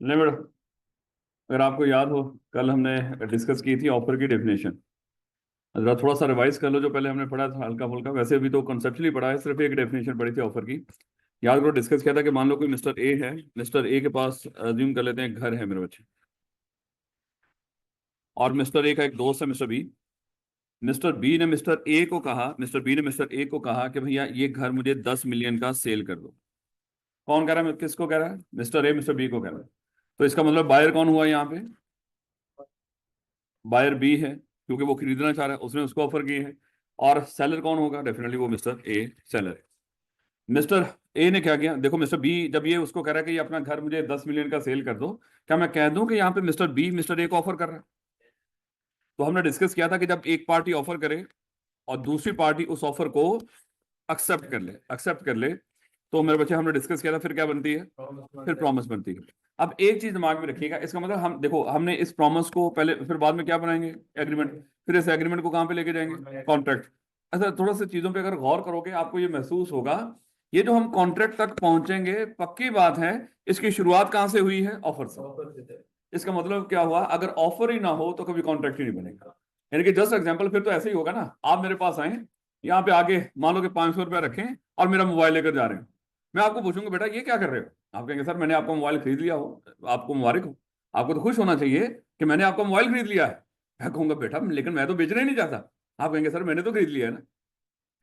नहीं मैडम, अगर आपको याद हो, कल हमने डिस्कस की थी ऑफर की डेफिनेशन। जरा थोड़ा सा रिवाइज कर लो जो पहले हमने पढ़ा था, हल्का फुल्का। वैसे भी तो कॉन्सेप्चुअली पढ़ा है, सिर्फ एक डेफिनेशन पढ़ी थी ऑफर की। याद करो, डिस्कस किया था कि मान लो कोई मिस्टर ए है। मिस्टर ए के पास अज्यूम कर लेते हैं घर है मेरे बच्चे, और मिस्टर ए का एक दोस्त है मिस्टर बी। मिस्टर बी ने मिस्टर ए को कहा कि भैया ये घर मुझे 10 मिलियन का सेल कर दो। कौन कह रहा है, किसको कह रहा है? मिस्टर ए मिस्टर बी को कह रहा है। तो इसका मतलब बायर कौन हुआ यहाँ पे? बायर बी है, क्योंकि वो खरीदना चाह रहा है, उसने उसको ऑफर की है। और सेलर कौन होगा? डेफिनेटली वो मिस्टर ए सेलर है। मिस्टर ए ने क्या किया, देखो मिस्टर बी जब ये उसको कह रहा है कि ये अपना घर मुझे 10 मिलियन का सेल कर दो, क्या मैं कह दूं कि यहाँ पे मिस्टर बी मिस्टर ए को ऑफर कर रहा है? तो हमने डिस्कस किया था कि जब एक पार्टी ऑफर करे और दूसरी पार्टी उस ऑफर को एक्सेप्ट कर ले, तो मेरे बच्चे हमने डिस्कस किया था फिर क्या बनती है? फिर प्रॉमिस बनती है। अब एक चीज दिमाग में रखिएगा, इसका मतलब हम देखो, हमने इस प्रॉमिस को पहले, फिर बाद में क्या बनाएंगे? एग्रीमेंट। फिर इस एग्रीमेंट को कहां पे लेके जाएंगे? कॉन्ट्रैक्ट। अच्छा, थोड़ा सा चीजों पे अगर गौर करोगे आपको ये महसूस होगा, ये जो हम कॉन्ट्रैक्ट तक पहुंचेंगे, पक्की बात है, इसकी शुरुआत कहां से हुई है? ऑफर से। इसका मतलब क्या हुआ, अगर ऑफर ही ना हो तो कभी कॉन्ट्रैक्ट ही नहीं बनेगा। यानी कि जस्ट एग्जांपल, फिर तो ऐसे ही होगा ना, आप मेरे पास आए, यहाँ पे आगे मान लो कि 500 रुपया रखें और मेरा मोबाइल लेकर जा रहे हैं। मैं आपको पूछूंगा बेटा ये क्या कर रहे हो? आप कहेंगे सर मैंने आपका मोबाइल खरीद लिया हो। आपको मुबारक हो, आपको तो खुश होना चाहिए कि मैंने आपका मोबाइल खरीद लिया है। मैं कहूंगा बेटा लेकिन मैं तो बेचना ही नहीं चाहता। आप कहेंगे सर मैंने तो खरीद लिया है ना।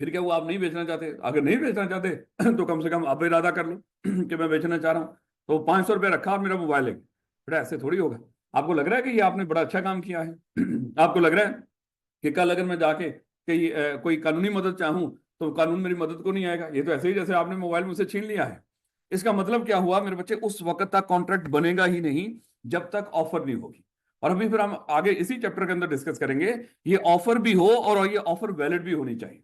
फिर क्या, वो आप नहीं बेचना चाहते? अगर नहीं बेचना चाहते तो कम से कम अब इरादा कर लो कि मैं बेचना चाह रहा हूँ। तो 500 रुपया रखा और मेरा मोबाइल है। बेटा ऐसे थोड़ी होगा। आपको लग रहा है कि ये आपने बड़ा अच्छा काम किया है? आपको लग रहा है कि कल अगर मैं जाके कहीं कोई कानूनी मदद चाहूं तो कानून मेरी मदद को नहीं आएगा? ये तो ऐसे ही जैसे आपने मोबाइल मुझसे छीन लिया है। इसका मतलब क्या हुआ मेरे बच्चे, उस वक्त तक कॉन्ट्रैक्ट बनेगा ही नहीं जब तक ऑफर नहीं होगी। और अभी फिर हम आगे इसी चैप्टर के अंदर डिस्कस करेंगे, ये ऑफर भी हो और ये ऑफर वैलिड भी होनी चाहिए।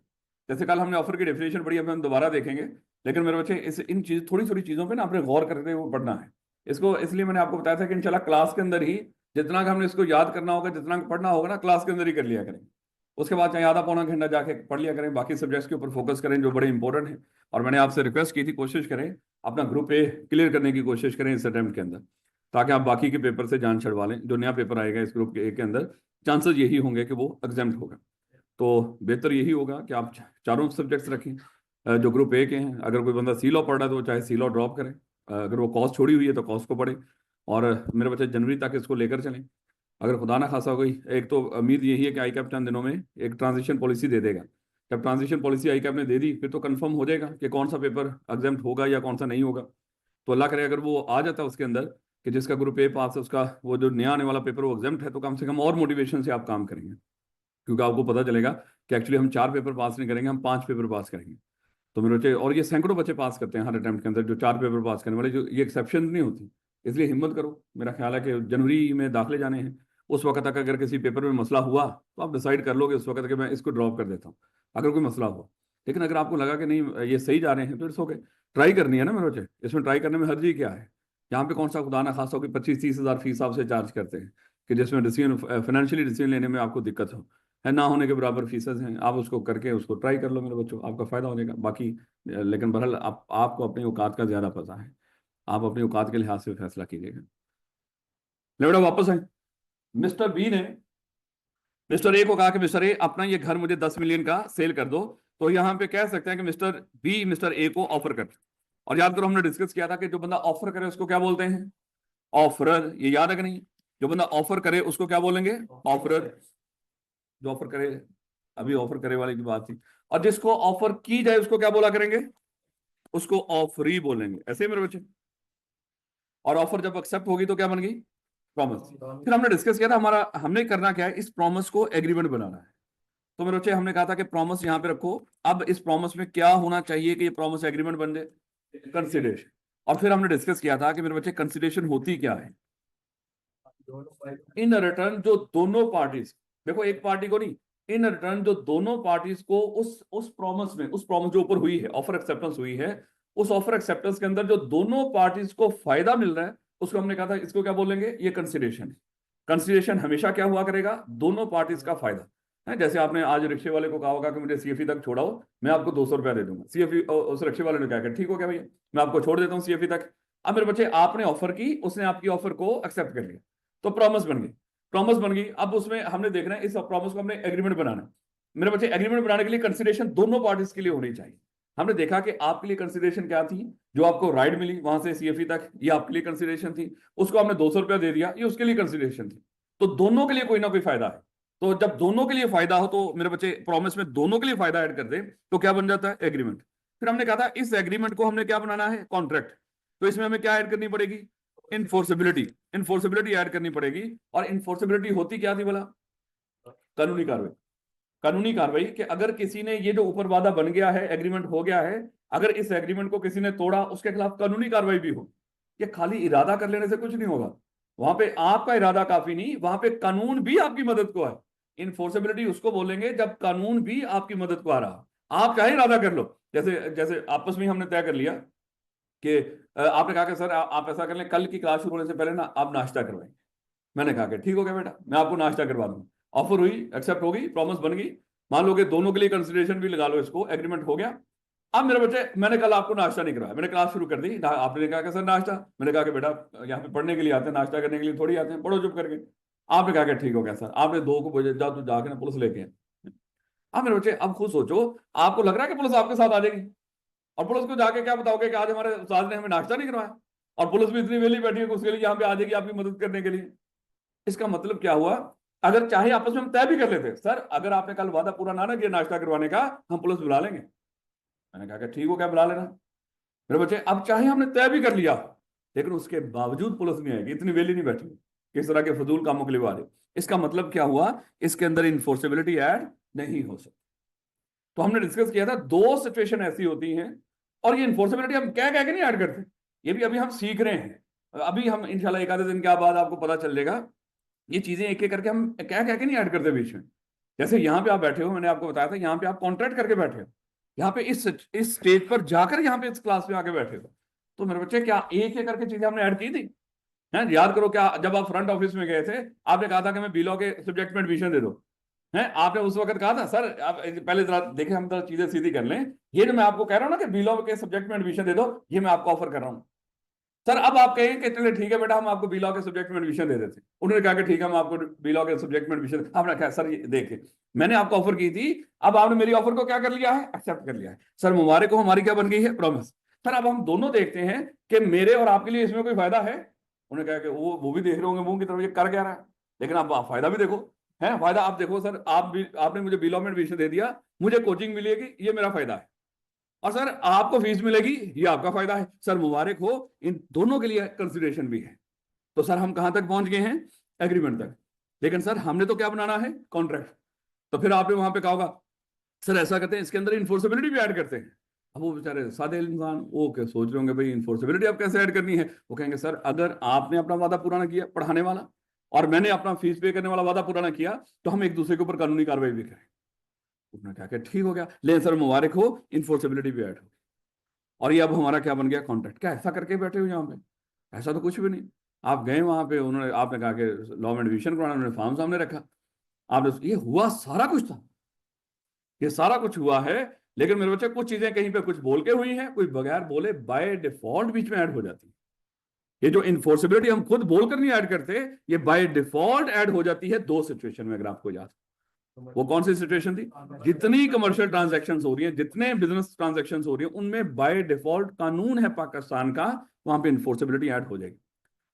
जैसे कल हमने ऑफर की डेफिनेशन पढ़ी, अभी हम दोबारा देखेंगे। लेकिन मेरे बच्चे इस इन चीज थोड़ी थोड़ी चीजों पे ना आपने गौर करते हुए पढ़ना है। इसको इसलिए मैंने आपको बताया था कि इंशाल्लाह क्लास के अंदर ही जितना का हमने इसको याद करना होगा, जितना का पढ़ना होगा ना, क्लास के अंदर ही कर लिया करेंगे। उसके बाद चाहे आधा पौना घंटा जाके पढ़ लिया करें, बाकी सब्जेक्ट्स के ऊपर फोकस करें जो बड़े इंपॉर्टेंट हैं। और मैंने आपसे रिक्वेस्ट की थी, कोशिश करें अपना ग्रुप ए क्लियर करने की कोशिश करें इस अटेम्प्ट के अंदर, ताकि आप बाकी के पेपर से जान छड़वा लें। जो नया पेपर आएगा इस ग्रुप के ए के अंदर, चांसेस यही होंगे कि वो एग्जाम्प्ट होगा। तो बेहतर यही होगा कि आप चारों सब्जेक्ट्स रखें जो ग्रुप ए के हैं। अगर कोई बंदा सी लॉ पढ़ रहा है तो वो चाहे सी लॉ ड्रॉप करे, अगर वो कॉस्ट छोड़ी हुई है तो कॉस्ट को पढ़े। और मेरे बच्चे जनवरी तक इसको लेकर चलें। अगर खुदा ना खासा हो गई, एक तो उम्मीद यही है कि आई कैप चंद दिनों में एक ट्रांजिशन पॉलिसी दे देगा। जब ट्रांजिशन पॉलिसी आई कैप ने दे दी फिर तो कंफर्म हो जाएगा कि कौन सा पेपर एग्जाम्प्ट होगा या कौन सा नहीं होगा। तो अल्लाह करे अगर वो आ जाता है उसके अंदर कि जिसका ग्रुप ए पास है उसका वो जो नया आने वाला पेपर वो एग्जाम्प्ट है, तो कम से कम और मोटिवेशन से आप काम करेंगे। क्योंकि आपको पता चलेगा कि एक्चुअली हम 4 पेपर पास नहीं करेंगे, हम 5 पेपर पास करेंगे। तो मेरे बच्चे, और ये सैकड़ों बच्चे पास करते हैं हर अटेम्प्ट के अंदर जो 4 पेपर पास करने वाले, जो ये एक्सेप्शन नहीं होती। इसलिए हिम्मत करो। मेरा ख्याल है कि जनवरी में दाखिले जाने हैं, उस वक्त तक अगर किसी पेपर में मसला हुआ तो आप डिसाइड कर लोगे उस वक्त कि मैं इसको ड्रॉप कर देता हूँ, अगर कोई मसला हुआ। लेकिन अगर आपको लगा कि नहीं ये सही जा रहे हैं तो इट्स ओके। ट्राई करनी है ना मेरे बच्चे, इसमें ट्राई करने में हर्जी क्या है? यहाँ पे कौन सा खुदा ना खासा हो कि 25-30 हज़ार फीस आपसे चार्ज करते हैं कि जिसमें डिसीजन, फाइनेंशियली डिसीजन लेने में आपको दिक्कत हो, है ना होने के बराबर फीसेस हैं। आप उसको करके उसको ट्राई कर लो मेरे बच्चों, आपका फायदा हो जाएगा। बाकी लेकिन बहरहाल आपको अपनी औकात का ज्यादा पता है, आप अपनी औकात के लिहाज से फैसला कीजिएगा। ले बेटा वापस आए। मिस्टर बी ने मिस्टर ए को कहा कि मिस्टर ए अपना ये घर मुझे 10 मिलियन का सेल कर दो। तो यहां पे कह सकते हैं कि मिस्टर बी मिस्टर ए को ऑफर कर। और याद करो हमने डिस्कस किया था कि जो बंदा ऑफर करे उसको क्या बोलते हैं? ऑफरर। ये याद है कि नहीं? जो बंदा ऑफर करे उसको क्या बोलेंगे? ऑफरर। जो ऑफर करे, अभी ऑफर करे वाले की बात थी। और जिसको ऑफर की जाए उसको क्या बोला करेंगे? उसको ऑफरी बोलेंगे। ऐसे ही मेरे बच्चे। और ऑफर जब एक्सेप्ट होगी तो क्या बन गई? प्रॉमिस। फिर हमने डिस्कस किया था हमारा, हमने करना क्या है, इस प्रॉमिस को एग्रीमेंट बनाना है। तो मेरे बच्चे हमने कहा था कि प्रॉमिस यहां पे रखो। अब इस प्रॉमिस में क्या होना चाहिए कि ये प्रॉमिस एग्रीमेंट बन जाए? कंसिडरेशन। और फिर हमने डिस्कस किया था कि मेरे बच्चे कंसिडरेशन होती क्या है? इन रिटर्न जो दोनों पार्टीज, देखो एक पार्टी को नहीं, इन रिटर्न जो दोनों पार्टीज को उस प्रॉमिस में, उस प्रॉमिस जो ऊपर हुई है, ऑफर एक्सेप्टेंस हुई है, उस ऑफर एक्सेप्टेंस के अंदर जो दोनों पार्टीज को फायदा मिल रहा है उसको हमने कहा था इसको क्या बोलेंगे? ये कंसिडरेशन है। कंसिडरेशन हमेशा क्या हुआ करेगा? दोनों पार्टीज का फायदा है। जैसे आपने आज रिक्शे वाले को कहा होगा कि मुझे सीएफई तक छोड़ाओ, मैं आपको 200 रुपया दे दूंगा। सीएफई उस रिक्शे वाले ने कहा कि ठीक हो गया भैया, मैं आपको छोड़ देता हूँ सीएफई तक। अब मेरे बच्चे आपने ऑफर की, उसने आपकी ऑफर को एक्सेप्ट कर लिया, तो प्रॉमिस बन गई। प्रॉमिस बन गई, अब उसमें हमने देखना है इस प्रॉमिस को हमने एग्रीमेंट बनाना है। मेरे बच्चे एग्रीमेंट बनाने के लिए कंसिडरेशन दोनों पार्टीज के लिए होनी चाहिए। हमने देखा कि आपके लिए कंसिडरेशन क्या थी, जो आपको राइड मिली वहां से सीएफई तक, ये आपके लिए कंसिडरेशन थी। उसको हमने 200 रुपया दे दिया, ये उसके लिए कंसिडरेशन थी। तो दोनों के लिए कोई ना कोई फायदा है। तो जब दोनों के लिए फायदा हो, तो मेरे बच्चे प्रॉमिस में दोनों के लिए फायदा ऐड कर दे तो क्या बन जाता है, एग्रीमेंट। फिर हमने कहा था इस एग्रीमेंट को हमने क्या बनाना है, कॉन्ट्रैक्ट। तो इसमें हमें क्या ऐड करनी पड़ेगी, इनफोर्सेबिलिटी। इनफोर्सेबिलिटी ऐड करनी पड़ेगी। और इनफोर्सेबिलिटी होती क्या थी बोला, कानूनी कार्रवाई। कानूनी कार्रवाई कि अगर किसी ने ये जो ऊपर वादा बन गया है, एग्रीमेंट हो गया है, अगर इस एग्रीमेंट को किसी ने तोड़ा, उसके खिलाफ कानूनी कार्रवाई भी हो। ये खाली इरादा कर लेने से कुछ नहीं होगा, वहां पे आपका इरादा काफी नहीं, वहां पे कानून भी आपकी मदद को है। इनफोर्सेबिलिटी उसको बोलेंगे जब कानून भी आपकी मदद को आ रहा। आप चाहे इरादा कर लो, जैसे जैसे आपस में हमने तय कर लिया कि आपने कहा कि सर आप ऐसा कर लें, कल की क्लास शुरू होने से पहले ना आप नाश्ता करवाएं। मैंने कहा कि ठीक हो गया बेटा, मैं आपको नाश्ता करवा दूंगा। ऑफर हुई, एक्सेप्ट हो गई, प्रॉमिस बन गई। मान लो कि दोनों के लिए कंसिडरेशन भी लगा लो, इसको एग्रीमेंट हो गया। अब मेरे बच्चे, मैंने कल आपको नाश्ता नहीं करवाया, मैंने क्लास शुरू कर दी, आपने कहा कि सर नाश्ता, मैंने कहा कि बेटा यहाँ पे पढ़ने के लिए आते हैं, नाश्ता करने के लिए थोड़ी आते हैं, पढ़ो चुप करके। आपने कहा कि ठीक हो गया सर, आपने 2 को बजे जा, तू जाके ना पुलिस लेके आए। अब मेरे बच्चे, अब खुद सोचो, आपको लग रहा है कि पुलिस आपके साथ आ जाएगी, और पुलिस को जाके क्या बताओगे कि आज हमारे उस्ताद ने हमें नाश्ता नहीं करवाया, और पुलिस भी इतनी वेली बैठी है कि उसके लिए यहाँ पे आ जाएगी आपकी मदद करने के लिए। इसका मतलब क्या हुआ, अगर चाहे आपस में हम तय भी कर लेते, सर अगर आपने कल वादा पूरा ना किया नाश्ता करवाने का, हम पुलिस बुला लेंगे। मैंने कहा कि ठीक हो, क्या बुला लेना। मेरे बच्चे, अब चाहे हमने तय भी कर लिया, लेकिन उसके बावजूद पुलिस नहीं आएगी, इतनी वेली नहीं बैठी किस तरह के फजूल कामों के लिए आ रही। इसका मतलब क्या हुआ, इसके अंदर इनफोर्सेबिलिटी ऐड नहीं हो सकती। तो हमने डिस्कस किया था 2 सिचुएशन ऐसी होती हैं, और ये इन्फोर्सेबिलिटी हम क्या कह के नहीं ऐड करते, ये भी अभी हम सीख रहे हैं। अभी हम इंशाल्लाह एक आधे दिन के बाद आपको पता चल जाएगा, ये चीजें एक एक करके हम क्या कह के नहीं ऐड करते बीच में। जैसे यहाँ पे आप बैठे हो, मैंने आपको बताया था, यहाँ पे आप कॉन्ट्रैक्ट करके बैठे हो, यहाँ पे इस स्टेज पर जाकर यहाँ पे इस क्लास में आके बैठे हो। तो मेरे बच्चे, क्या एक एक करके चीजें हमने ऐड की थी हैं? याद करो, क्या जब आप फ्रंट ऑफिस में गए थे, आपने कहा था कि मैं बीलॉ के सब्जेक्ट में एडमिशन दे दो, हैं? आपने उस वक्त कहा था सर, आप पहले जरा देखें, हम जरा चीजें सीधी कर लें, ये जो मैं आपको कह रहा हूँ ना कि बीलॉ के सब्जेक्ट में एडमिशन दे दो, ये मैं आपको ऑफर कर रहा हूँ। सर अब आप कहेंगे कि चलिए ठीक है बेटा, हम आपको बीलॉ के सब्जेक्ट में एडमिशन दे देते। उन्होंने कहा कि ठीक है, हम आपको बीलॉ के सब्जेक्ट में एडमिशन। आपने कहा सर ये देखे, मैंने आपको ऑफर की थी, अब आपने मेरी ऑफर को क्या कर लिया है, एक्सेप्ट कर लिया है। सर मुबारक हो, हमारी क्या बन गई है, प्रॉमिस। सर अब हम दोनों देखते हैं कि मेरे और आपके लिए इसमें कोई फायदा है। उन्होंने कहा कि वो भी देख रहे होंगे मुंह की तरफ, ये कर क्या रहा है, लेकिन आप फायदा भी देखो, है फायदा आप देखो। सर आपने मुझे बीलॉ में एडमिशन दे दिया, मुझे कोचिंग मिलेगी, ये मेरा फायदा है। और सर आपको फीस मिलेगी, ये आपका फायदा है। सर मुबारक हो, इन दोनों के लिए कंसिडरेशन भी है। तो सर हम कहां तक पहुंच गए हैं, एग्रीमेंट तक। लेकिन सर हमने तो क्या बनाना है, कॉन्ट्रैक्ट। तो फिर आपने वहां पे कहा होगा सर ऐसा करते हैं, इसके अंदर इन्फोर्सेबिलिटी भी ऐड करते हैं। अब वो बेचारे सादे इंसान वो क्या सोच रहे होंगे, भाई इन्फोर्सेबिलिटी आप कैसे ऐड करनी है। वो कहेंगे सर अगर आपने अपना वादा पूरा ना किया पढ़ाने वाला, और मैंने अपना फीस पे करने वाला वादा पूरा ना किया, तो हम एक दूसरे के ऊपर कानूनी कार्रवाई भी करें। उन्होंने कहा कि ठीक हो गया, लेकिन सर मुबारक हो, इन्फोर्सेबिलिटी भी ऐड हो। और ये अब हमारा क्या बन गया, कॉन्ट्रैक्ट। क्या ऐसा करके बैठे हो यहाँ पे, ऐसा तो कुछ भी नहीं। आप गए वहां पे, उन्होंने आपने कहा कि लॉ में एडमिशन कराना, उन्होंने फॉर्म सामने रखा, आपने, ये हुआ सारा कुछ था, ये सारा कुछ हुआ है। लेकिन मेरे बच्चे, कुछ चीजें कहीं पे कुछ बोल के हुई हैं, कोई बगैर बोले बाय डिफॉल्ट बीच में ऐड हो जाती है। ये जो इन्फोर्सेबिलिटी हम खुद बोलकर नहीं ऐड करते, ये बाय डिफॉल्ट ऐड हो जाती है 2 सिचुएशन में। अगर आपको याद, वो कौन सी सिचुएशन थी, जितनी कमर्शियल ट्रांजैक्शन हो रही है, जितने बिजनेस ट्रांजैक्शन हो रही है, उनमें बाय डिफॉल्ट कानून है पाकिस्तान का, वहां पे इन्फोर्सेबिलिटी ऐड हो जाएगी।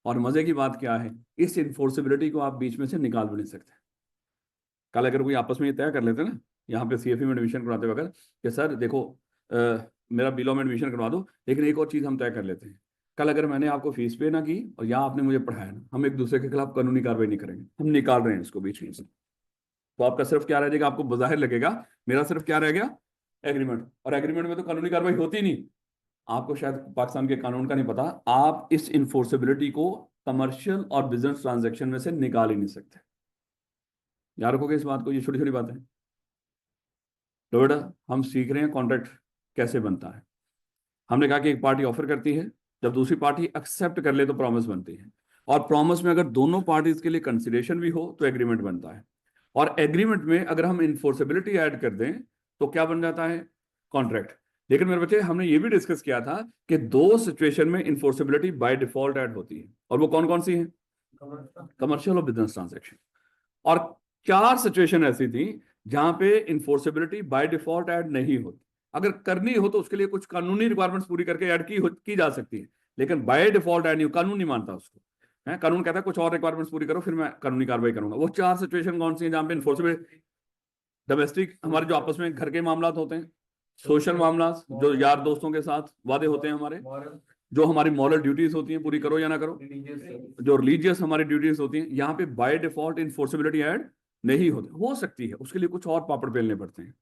और मजे की बात क्या है, इस इन्फोर्सेबिलिटी को आप बीच में से निकाल भी नहीं सकते। कल अगर कोई आपस में ये तय कर लेते ना, यहाँ पे सीएफई में एडमिशन करवाते वक्त, कि सर देखो मेरा बीलॉ में एडमिशन करवा दो, लेकिन एक और चीज हम तय कर लेते हैं, कल अगर मैंने आपको फीस पे ना की और यहाँ आपने मुझे पढ़ाया ना, हम एक दूसरे के खिलाफ कानूनी कार्रवाई नहीं करेंगे, हम निकाल रहे हैं इसको बीच में से। तो आपका सिर्फ क्या रह जाएगा, आपको बाहर लगेगा, मेरा सिर्फ क्या रह गया, एग्रीमेंट। और एग्रीमेंट में तो कानूनी कार्रवाई होती नहीं। आपको शायद पाकिस्तान के कानून का नहीं पता, आप इस इन्फोर्सेबिलिटी को कमर्शियल और बिजनेस ट्रांजैक्शन में से निकाल ही नहीं सकते। याद रखोगे इस बात को, ये छोटी छोटी बात है। तो बेटा हम सीख रहे हैं कॉन्ट्रैक्ट कैसे बनता है। हमने कहा कि एक पार्टी ऑफर करती है, जब दूसरी पार्टी एक्सेप्ट कर ले तो प्रॉमिस बनती है, और प्रॉमिस में अगर दोनों पार्टीज के लिए कंसिडरेशन भी हो तो एग्रीमेंट बनता है, और एग्रीमेंट में अगर हम इन्फोर्सेबिलिटी ऐड कर दें तो क्या बन जाता है, कॉन्ट्रैक्ट। लेकिन मेरे बच्चे हमने ये भी डिस्कस किया था कि दो सिचुएशन में इन्फोर्सेबिलिटी बाय डिफॉल्ट ऐड होती है, और वो कौन कौन सी है? कमर्शियल और बिजनेस ट्रांजैक्शन। और 4 सिचुएशन ऐसी थी जहां पे इन्फोर्सेबिलिटी बाय डिफॉल्ट ऐड नहीं होती। अगर करनी हो तो उसके लिए कुछ कानूनी रिक्वायरमेंट्स पूरी करके ऐड की जा सकती है, लेकिन बाय डिफॉल्ट ऐड नहीं, कानून नहीं मानता उसको। है, कानून कहता है कुछ और रिक्वायरमेंट्स पूरी करो फिर मैं कानूनी कार्रवाई करूंगा। वो 4 सिचुएशन कौन सी है जहां पे इन्फोर्सेबिलिटी? डोमेस्टिक, हमारे जो आपस में घर के मामला होते हैं, सोशल मामला जो यार दोस्तों के साथ वादे होते हैं हमारे, जो हमारी मॉरल ड्यूटीज होती हैं पूरी करो या ना करो, जो रिलीजियस हमारी ड्यूटीज होती हैं, यहाँ पे बाय डिफॉल्ट इन्फोर्सेबिलिटी ऐड नहीं होती। हो सकती है, उसके लिए कुछ और पापड़ बेलने पड़ते हैं।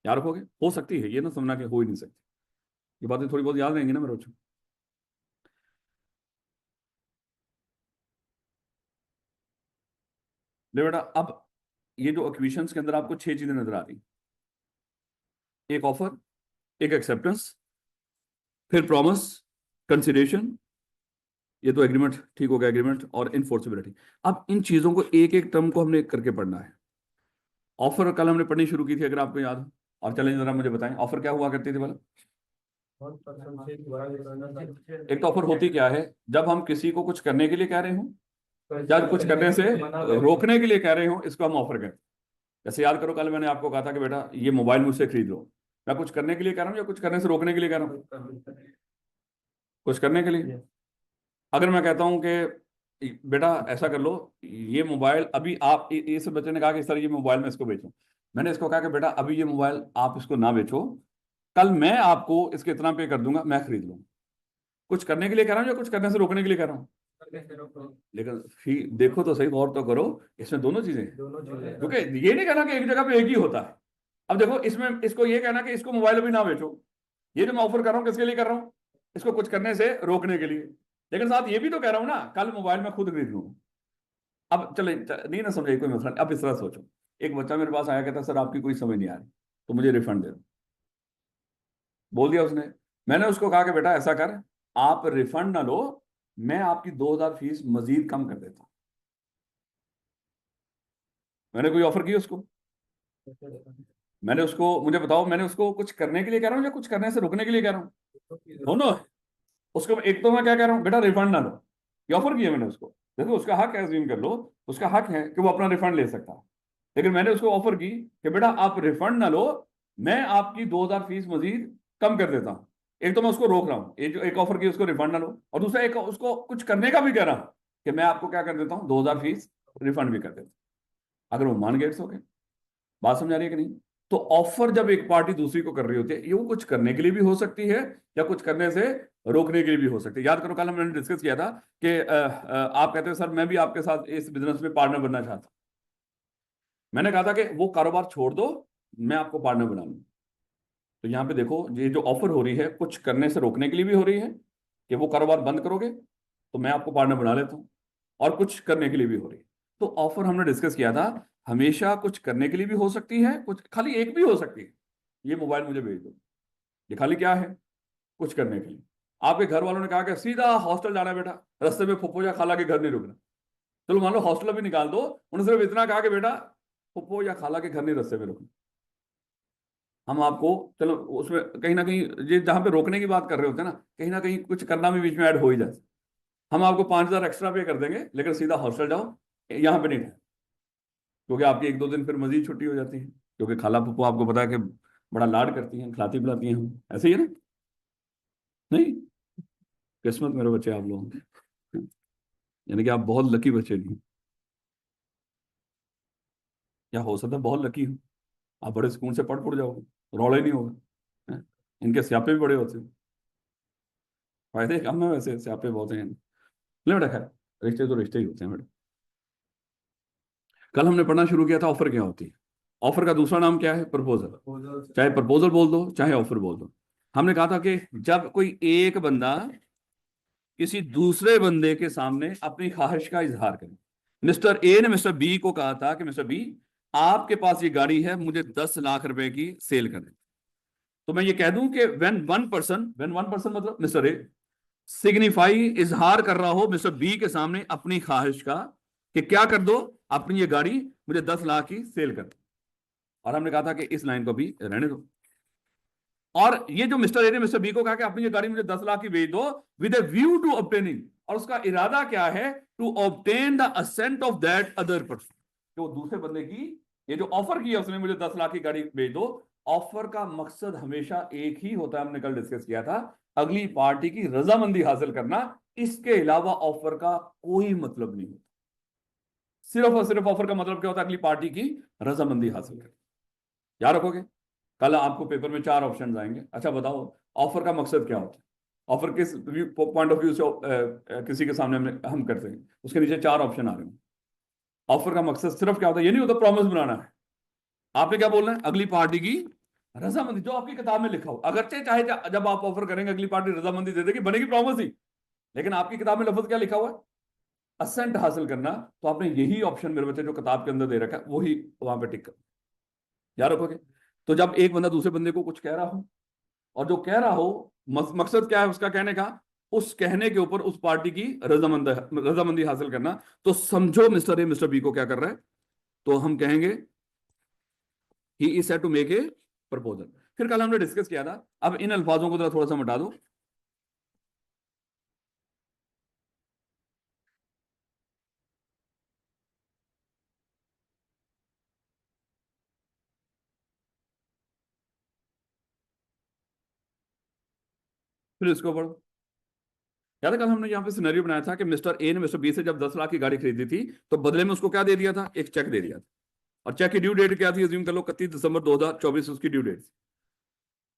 याद रखोगे? हो सकती है, ये ना समझना कि हो ही नहीं सकती। ये बातें थोड़ी बहुत याद रहेंगी ना मेरे बच्चों। ले बेटा, अब ये जो इक्वेशंस के अंदर आपको 6 चीजें नजर आ रही, एक ऑफर, एक एक्सेप्टेंस, फिर प्रॉमिस, कंसिडरेशन, ये तो एग्रीमेंट ठीक हो गया, एग्रीमेंट और इनफोर्सिबिलिटी। अब इन चीजों को एक एक टर्म को हमने करके पढ़ना है। ऑफर कल हमने पढ़नी शुरू की थी, अगर आपको याद हो। और चलें जरा मुझे बताएं, ऑफर क्या हुआ करती थी बोला? एक तो ऑफर होती क्या है? जब हम किसी को कुछ करने के लिए कह रहे हो या कुछ करने से रोकने के लिए कह रहे हो, इसको हम ऑफर कहते हैं। जैसे याद करो, कल मैंने आपको कहा था कि बेटा ये मोबाइल मुझसे खरीद लो। मैं कुछ करने के लिए कह रहा हूँ या कुछ करने से रोकने के लिए कह रहा हूँ? कुछ करने के लिए। अगर मैं कहता हूं कि बेटा ऐसा कर लो, ये मोबाइल अभी आप, इस बच्चे ने कहा कि सर ये मोबाइल मैं इसको बेचूं। मैंने इसको कहा कि बेटा अभी ये मोबाइल आप इसको ना बेचो, कल मैं आपको इसके इतना पे कर दूंगा, मैं खरीद लूंगा। कुछ करने के लिए कह रहा हूँ या कुछ करने से रोकने के लिए कह रहा हूँ? लेकिन देखो तो सही, गौर तो करो, इसमें दोनों चीजें हैं। क्योंकि ये नहीं कहना कि एक जगह पे एक ही होता है। अब देखो, इसमें इसको ये कहना कि इसको मोबाइल अभी ना बेचो, ये जो मैं ऑफर कर रहा हूँ किसके लिए कर रहा हूँ? इसको कुछ करने से रोकने के लिए। लेकिन साथ ये भी तो कह रहा हूँ ना, कल मोबाइल मैं खुद खरीद लूंगा। अब चले नहीं ना समझे, कोई मसला नहीं। अब इस तरह सोचो, एक बच्चा मेरे पास आया, कहता सर आपकी कोई समझ नहीं आ रही, तो मुझे रिफंड दे दो। बोल दिया उसने। मैंने उसको कहा कि बेटा ऐसा कर, आप रिफंड ना लो, मैं आपकी 2,000 फीस मजीद कम कर देता हूं। मैंने कोई ऑफर की उसको? मैंने उसको, मुझे बताओ, मैंने उसको कुछ करने के लिए कह रहा हूँ या कुछ करने से रुकने के लिए कह रहा हूँ? दोनों है। उसको एक तो मैं क्या कह रहा हूँ, बेटा रिफंड ना लो, ये ऑफर किया मैंने उसको। देखो उसका हक है, अज्यूम कर लो, उसका हक है कि वो अपना रिफंड ले सकता है। लेकिन मैंने उसको ऑफर की कि बेटा आप रिफंड ना लो, मैं आपकी 2,000 फीस मजीद कम कर देता हूँ। एक तो मैं उसको रोक रहा हूँ, एक जो एक ऑफर की उसको रिफंड ना लो, और दूसरा एक उसको कुछ करने का भी कह रहा हूँ कि मैं आपको क्या कर देता हूँ, 2,000 फीस रिफंड भी कर देता हूँ। अगर वो मान गए, हो गए। बात समझ आ रही है कि नहीं? तो ऑफर जब एक पार्टी दूसरी को कर रही होती है, ये वो कुछ करने के लिए भी हो सकती है या कुछ करने से रोकने के लिए भी हो सकती है। याद करो, कल हमने डिस्कस किया था कि आप कहते हो सर मैं भी आपके साथ इस बिजनेस में पार्टनर बनना चाहता हूं। मैंने कहा था कि वो कारोबार छोड़ दो, मैं आपको पार्टनर बना लूंगा। तो यहाँ पे देखो, ये जो ऑफर हो रही है कुछ करने से रोकने के लिए भी हो रही है कि वो कारोबार बंद करोगे तो मैं आपको पार्टनर बना लेता हूँ, और कुछ करने के लिए भी हो रही है। तो ऑफर हमने डिस्कस किया था, हमेशा कुछ करने के लिए भी हो सकती है, कुछ खाली एक भी हो सकती है। ये मोबाइल मुझे भेज दो, ये खाली क्या है? कुछ करने के लिए। आपके घर वालों ने कहा कि सीधा हॉस्टल जाना है बेटा, रास्ते में फुप्पो या खाला के घर नहीं रुकना। चलो मान लो हॉस्टल भी निकाल दो, उन्होंने सिर्फ इतना कहा कि बेटा फुप्पो या खाला के घर नहीं रास्ते में रुकना। हम आपको, चलो उसमें कहीं ना कहीं, ये जहां पे रोकने की बात कर रहे होते हैं ना कहीं कुछ करना भी बीच में ऐड हो ही जाए। हम आपको 5,000 एक्स्ट्रा पे कर देंगे, लेकिन सीधा हॉस्टल जाओ, यहाँ पे नहीं ठहरो। क्योंकि आपकी 1-2 दिन फिर मजीद छुट्टी हो जाती है, क्योंकि खाला फूफो आपको पता है कि बड़ा लाड करती हैं, खिलाती पिलाती हैं, हम ऐसे ही है ना? नहीं, किस्मत मेरे बच्चे आप लोगों की। यानी कि आप बहुत लकी बच्चे नहीं, या हो सकता है बहुत लकी हो, आप बड़े सुकून से पढ़ जाओगे, रौले नहीं होगा। हैं? इनके स्यापे भी बड़े होते हैं, फायदे कम है वैसे, स्यापे बहुत हैं। ले बेटा, खैर रिश्ते तो रिश्ते ही होते हैं बेटा। कल हमने पढ़ना शुरू किया था ऑफर क्या होती है। ऑफर का दूसरा नाम क्या है? प्रपोजल। चाहे प्रपोजल बोल दो चाहे ऑफर बोल दो। हमने कहा था कि जब कोई एक बंदा किसी दूसरे बंदे के सामने अपनी ख्वाहिश का इजहार करे। मिस्टर ए ने मिस्टर बी को कहा था कि मिस्टर बी, आपके पास ये गाड़ी है, मुझे 10 लाख रुपए की सेल कर दे। तो मैं ये कह दूं कि व्हेन वन पर्सन मतलब मिस्टर ए सिग्निफाई, इजहार कर रहा हो मिस्टर बी के सामने अपनी ख्वाहिश का, कि क्या कर दो, अपनी ये गाड़ी मुझे 10 लाख की सेल कर दो। और हमने कहा था कि इस लाइन को भी रहने दो। और ये जो मिस्टर ए ने मिस्टर बी को कहा कि अपनी ये गाड़ी मुझे 10 लाख की बेच दो with a view to obtaining, और उसका इरादा क्या है, to obtain the assent of that other person, जो दूसरे बंदे की, ये जो ऑफर किया उसने मुझे 10 लाख की गाड़ी बेच दो, ऑफर का मकसद हमेशा एक ही होता है, हमने कल डिस्कस किया था, अगली पार्टी की रजामंदी हासिल करना, इसके अलावा ऑफर का कोई मतलब नहीं होता। सिर्फ और सिर्फ ऑफर का मतलब क्या होता है, अगली पार्टी की रजामंदी हासिल करना। याद रखोगे, कल आपको पेपर में 4 ऑप्शन आएंगे, अच्छा बताओ ऑफर का मकसद क्या होता है, ऑफर किस पॉइंट ऑफ व्यू से किसी के सामने हम करते हैं, उसके नीचे 4 ऑप्शन आ रहे हैं। ऑफर का मकसद सिर्फ क्या होता है, ये नहीं होता प्रॉमिस बनाना है, आपने क्या बोलना है, अगली पार्टी की रजामंदी, जो आपकी किताब में लिखा हो, अगरचे चाहे जब आप ऑफर करेंगे अगली पार्टी रजामंदी दे देगी, बनेगी प्रॉमिस ही, लेकिन आपकी किताब में लफ्ज क्या लिखा हुआ है, असेंट हासिल करना, तो आपने यही ऑप्शन मेरे बच्चे जो किताब के अंदर दे रखा है वही वहां पे टिक कर, याद रखोगे। तो जब एक बंदा दूसरे बंदे को कुछ कह रहा हो, और जो कह रहा हो मकसद क्या है उसका कहने का, उस कहने के ऊपर उस पार्टी की रजामंदी हासिल करना, तो समझो मिस्टर ए मिस्टर बी को क्या कर रहा है, तो हम कहेंगे he is said to make a proposal. फिर कल हमने डिस्कस किया था, अब इन अल्फाजों को थोड़ा सा मिटा दो, फिर इसको पढ़ो। याद है कल हमने यहाँ पे सिनेरियो बनाया था कि मिस्टर ए ने मिस्टर बी से जब 10 लाख की गाड़ी खरीदी थी, तो बदले में उसको क्या दे दिया था, एक चेक दे दिया था, और चेक की ड्यू डेट क्या थी, अज्यूम कर लो 31 दिसंबर 2024 उसकी ड्यू डेट,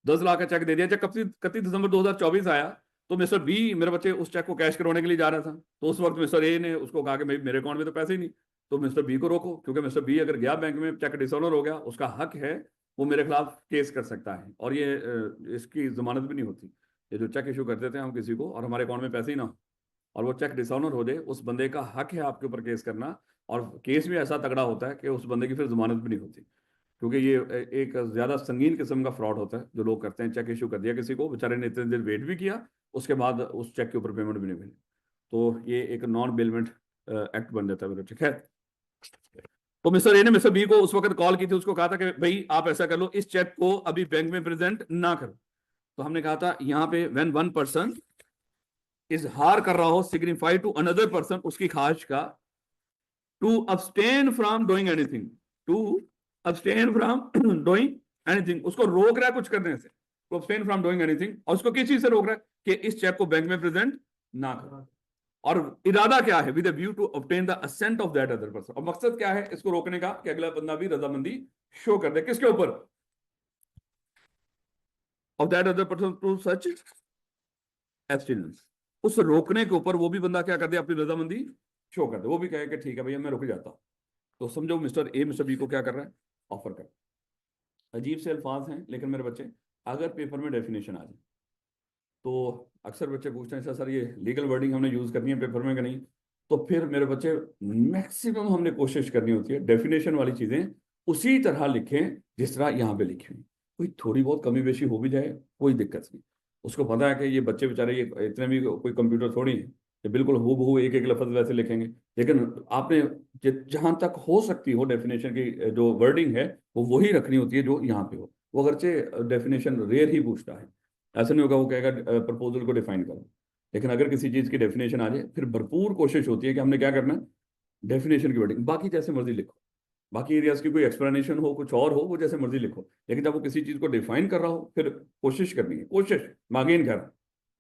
10 लाख का चेक दे दिया, जब 31 दिसंबर 2024 आया, तो मिस्टर बी मेरे बच्चे उस चेक को कैश करवाने के लिए जा रहा था, तो उस वक्त मिस्टर ए ने उसको कहा कि भाई मेरे अकाउंट में तो पैसे ही नहीं, तो मिस्टर बी को रोको, क्योंकि मिस्टर बी अगर गया बैंक में, चेक डिसऑनर हो गया, उसका हक है, वो मेरे खिलाफ केस कर सकता है, और ये इसकी जमानत भी नहीं होती, ये जो चेक इशू कर देते हैं हम किसी को और हमारे अकाउंट में पैसे ही ना हो, और वो चेक डिसऑनर हो जाए, उस बंदे का हक है आपके ऊपर केस करना, और केस भी ऐसा तगड़ा होता है कि उस बंदे की फिर जमानत भी नहीं होती, क्योंकि ये एक ज्यादा संगीन किस्म का फ्रॉड होता है जो लोग करते हैं, चेक इशू कर दिया किसी को, बेचारे ने इतने देर वेट भी किया, उसके बाद उस चेक के ऊपर पेमेंट भी नहीं मिली, तो ये एक नॉन बेलमेंट एक्ट बन जाता है, ठीक है। तो मिस्टर ए ने मिस्टर बी को उस वक्त कॉल की थी, उसको कहा था कि भाई आप ऐसा कर लो, इस चेक को अभी बैंक में प्रेजेंट ना करो, तो हमने कहा था यहाँ पे व्हेन वन पर्सन इजहार कर रहा हो सिग्निफाई टू अनदर पर्सन उसकी ख्वाहिश का, to abstain from doing anything, to abstain from doing anything, उसको रोक रहा है कुछ करने से, to abstain from doing anything, और उसको किस चीज से रोक रहा है कि इस चेक को बैंक में प्रेजेंट ना करो, और इरादा क्या है, with view to obtain the assent of that other person, और मकसद क्या है इसको रोकने का कि अगला बंदा भी रजामंदी शो कर दे, किसके ऊपर, of that other person to such abstinence, उस रोकने के ऊपर वो भी बंदा क्या कर दे, अपनी रजामंदी शो कर दे, वो भी कहे कि ठीक है भैया मैं रुक जाता हूं, तो समझो मिस्टर ए मिस्टर बी को क्या कर रहा है, ऑफर कर, अजीब से अल्फाज हैं लेकिन मेरे बच्चे, अगर पेपर में डेफिनेशन आ जाए, तो अक्सर बच्चे पूछते हैं सर ये लीगल वर्डिंग हमने यूज करनी है पेपर में कि नहीं, तो फिर मेरे बच्चे मैक्सिमम हमने कोशिश करनी होती है डेफिनेशन वाली चीजें उसी तरह लिखें जिस तरह यहाँ पे लिखी हुई, कोई थोड़ी बहुत कमी बेशी हो भी जाए कोई दिक्कत नहीं, उसको पता है कि ये बच्चे बेचारे ये इतने भी कोई कंप्यूटर थोड़ी है ये बिल्कुल हूबहू एक एक लफ्ज वैसे लिखेंगे, लेकिन आपने जहां तक हो सकती हो डेफिनेशन की जो वर्डिंग है वो वही रखनी होती है जो यहाँ पे हो, वो अगरचे डेफिनेशन रेयर ही पूछता है, ऐसा नहीं होगा वो कहेगा प्रपोजल को डिफाइन करो, लेकिन अगर किसी चीज की डेफिनेशन आ जाए फिर भरपूर कोशिश होती है कि हमने क्या करना है, डेफिनेशन की वर्डिंग, बाकी जैसे मर्जी लिखो, बाकी एरियाज की कोई एक्सप्लेनेशन हो कुछ और हो वो जैसे मर्जी लिखो, लेकिन जब वो किसी चीज को डिफाइन कर रहा हो फिर कोशिश करनी है, कोशिश मागेन कर,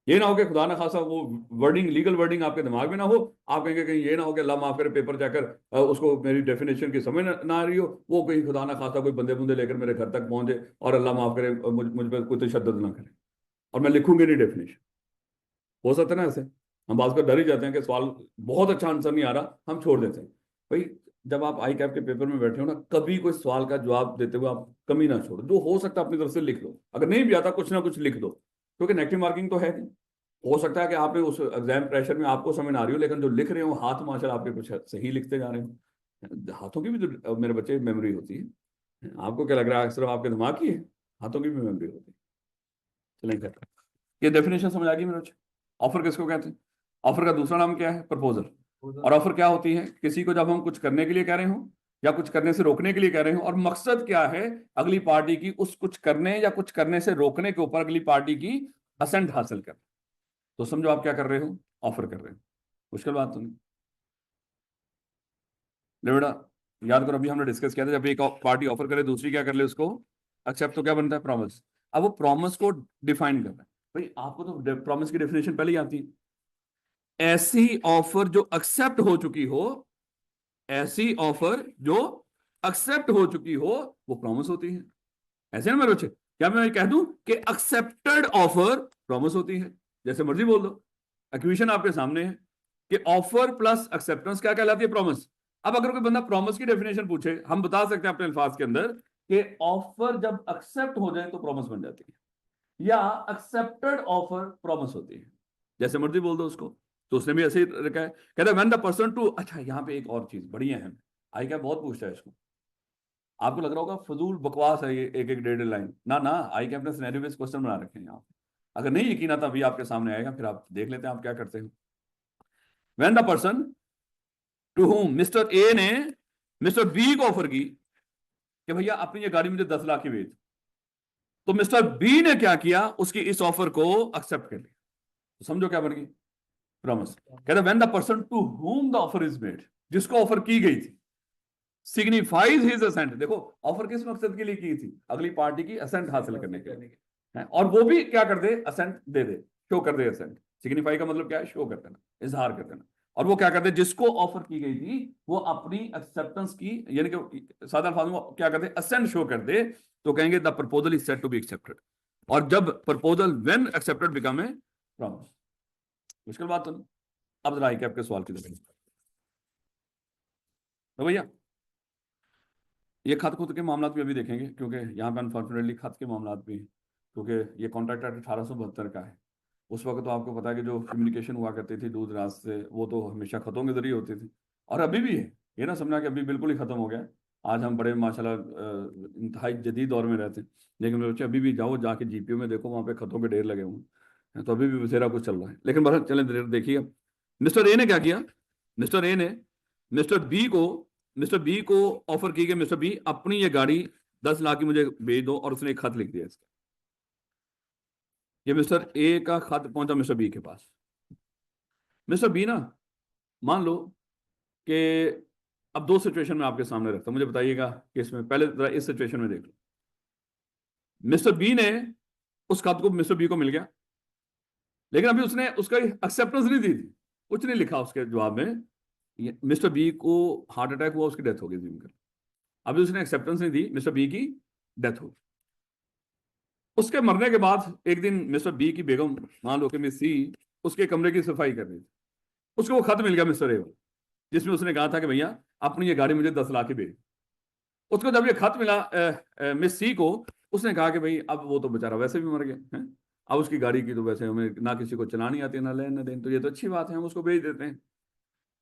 ये ना हो कि खुदा ना खासा वो वर्डिंग लीगल वर्डिंग आपके दिमाग में ना हो, आप कहेंगे कहीं ये ना हो कि अल्लाह माफ करे पेपर जाकर उसको मेरी डेफिनेशन की समझ ना आ रही हो, वो कहीं खुदा ना खासा कोई बंदे बुंदे लेकर मेरे घर तक पहुंचे और अल्लाह माफ करे मुझ पर कोई तशद्दुद ना करे और मैं लिखूंगी नहीं डेफिनेशन, हो सकता है ना ऐसे, हम बात कर डर ही जाते हैं कि सवाल बहुत अच्छा आंसर नहीं आ रहा हम छोड़ देते हैं, भाई जब आप आई कैप के पेपर में बैठे हो ना कभी कोई सवाल का जवाब देते हुए आप कमी ना छोड़ो, जो हो सकता है अपनी तरफ से लिख लो, अगर नहीं भी आता कुछ ना कुछ लिख दो, क्योंकि नेगेटिव मार्किंग तो है नहीं, हो सकता है कि आपने उस एग्जाम प्रेशर में आपको समझ ना आ रही हो लेकिन जो लिख रहे हो हाथ माशाल्लाह आपके कुछ सही लिखते जा रहे हो, हाथों की भी तो मेरे बच्चे मेमोरी होती है, आपको क्या लग रहा है सिर्फ आपके दिमाग की है, हाथों की भी मेमोरी होती है, चलें, ये डेफिनेशन समझ आ गई मेरे बच्चे, ऑफर किसको कहते हैं, ऑफर का दूसरा नाम क्या है, प्रपोजल, और ऑफर क्या होती है, किसी को जब हम कुछ करने के लिए कह रहे हो या कुछ करने से रोकने के लिए कह रहे हो, और मकसद क्या है, अगली पार्टी की उस कुछ करने या कुछ करने से रोकने के ऊपर अगली पार्टी की असेंट हासिल कर। तो समझो आप क्या कर रहे हो, ऑफर कर रहे हो। मुश्किल बात तो नहीं। ले बेटा, याद करो अभी हमने डिस्कस किया था, जब एक पार्टी ऑफर करे दूसरी क्या कर ले उसको एक्सेप्ट, तो क्या बनता है, प्रॉमिस। अब वो प्रॉमिस को डिफाइन करना है। भाई आपको तो प्रॉमिस की डेफिनेशन पहले ही आती है। ऐसी ऑफर जो एक्सेप्ट हो चुकी हो, ऐसी ऑफर जो एक्सेप्ट हो चुकी हो, वो प्रॉमिस होती है। ऐसे ना मेरे बच्चे, क्या मैं कह दूं कि एक्सेप्टेड ऑफर प्रॉमिस होती है, जैसे मर्जी बोल दो। एक्विशन आपके सामने है कि ऑफर प्लस एक्सेप्टेंस क्या कहलाती है, प्रॉमिस। अब अगर कोई बंदा प्रॉमिस की डेफिनेशन पूछे, हम बता सकते हैं अपने अल्फाज के अंदर कि ऑफर जब एक्सेप्ट हो जाए तो प्रॉमिस बन जाती है, या एक्सेप्टेड ऑफर प्रॉमिस होती है, जैसे मर्जी बोल दो उसको। तो उसने भी ऐसे ही रखा है, कहता है व्हेन द पर्सन टू। अच्छा यहाँ पे एक और चीज बड़ी अहम, आई क्या बहुत पूछता है इसको। आपको लग रहा होगा फजूल बकवास है ये, एक एक डेढ़ लाइन ना ना, आई के अपने सिनेरियो बेस्ड क्वेश्चन बना रखे हैं यहाँ पे। अगर नहीं यकीन आता अभी आपके सामने आएगा, फिर आप देख लेते हैं आप क्या करते हैं। When the person to whom mister A ने मिस्टर बी को ऑफर की कि भैया अपनी ये गाड़ी मुझे 10 लाख की बेच, तो मिस्टर बी ने क्या किया, उसकी इस ऑफर को एक्सेप्ट कर लिया। तो समझो क्या बन गई, प्रॉमिस। कहता when the person to whom the offer is made, जिसको ऑफर की गई थी, सिग्निफाइज हिज असेंट। देखो ऑफर किस मकसद के लिए की थी, अगली पार्टी की असेंट हासिल करने के लिए है, और वो भी क्या कर दे, असेंट दे दे, शो कर दे असेंट। सिग्निफाई का मतलब क्या है, शो कर देना, इजहार कर देना। और वो क्या कर दे, जिसको ऑफर की गई थी वो अपनी एक्सेप्टेंस की, यानी कि सादा अल्फाज में क्या कर दे, असेंट शो कर दे, तो कहेंगे the proposal is said to be accepted. और जब proposal when accepted become a promise. मुश्किल बात तो नहीं। अब जरा आइए आपके सवाल की तरफ। तो भैया ये खत खुद के मामला भी अभी देखेंगे, क्योंकि यहाँ पे अनफॉर्चुनेटली खत के मामला भी हैं, क्योंकि ये कॉन्ट्रैक्ट एक्ट 1872 का है। उस वक्त तो आपको पता है कि जो कम्युनिकेशन हुआ करती थी दूर दराज से, वो तो हमेशा खतों के जरिए होती थी, और अभी भी है। ये ना समझना कि अभी बिल्कुल ही खत्म हो गया है। आज हम बड़े माशाल्लाह इंतहाई जदीद दौर में रहते हैं, लेकिन मेरे बच्चे अभी भी जाओ जाके जीपीओ में देखो, वहाँ पे खतों के ढेर लगे हुए हैं। तो अभी भी बसेरा कुछ चल रहा है, लेकिन बहरहाल चलें देखिए। मिस्टर ए ने क्या किया, मिस्टर ए ने मिस्टर बी को मिस्टर बी को ऑफर की कि मिस्टर बी अपनी ये गाड़ी 10 लाख की मुझे भेज दो, और उसने एक खत लिख दिया इसका। ये मिस्टर ए का खत पहुंचा मिस्टर बी के पास। मिस्टर बी ना, मान लो कि, अब दो सिचुएशन में आपके सामने रखता हूं, मुझे बताइएगा कि इसमें पहले जरा इस सिचुएशन में देख लो। मिस्टर बी ने उस खत को मिस्टर बी को मिल गया, लेकिन अभी उसने उसका एक्सेप्टेंस नहीं दी थी, कुछ नहीं लिखा उसके जवाब में। मिस्टर बी को हार्ट अटैक हुआ, उसकी डेथ हो गई, अभी उसने एक्सेप्टेंस नहीं दी, मिस्टर बी की डेथ हो गई। उसके मरने के बाद एक दिन मिस्टर बी की बेगम, मान लो कि मिस सी, उसके कमरे की सफाई कर रही थी। उसको वो खत मिल गया मिस्टर ए, जिसमें उसने कहा था कि भैया अपनी ये गाड़ी मुझे 10 लाख की भेज। उसको जब ये खत मिला मिस सी को, उसने कहा कि भाई अब वो तो बेचारा वैसे भी मर गया है, अब उसकी गाड़ी की तो वैसे हमें ना किसी को चलानी आती है ना लेन ना देन, तो ये तो अच्छी बात है, हम उसको भेज देते हैं।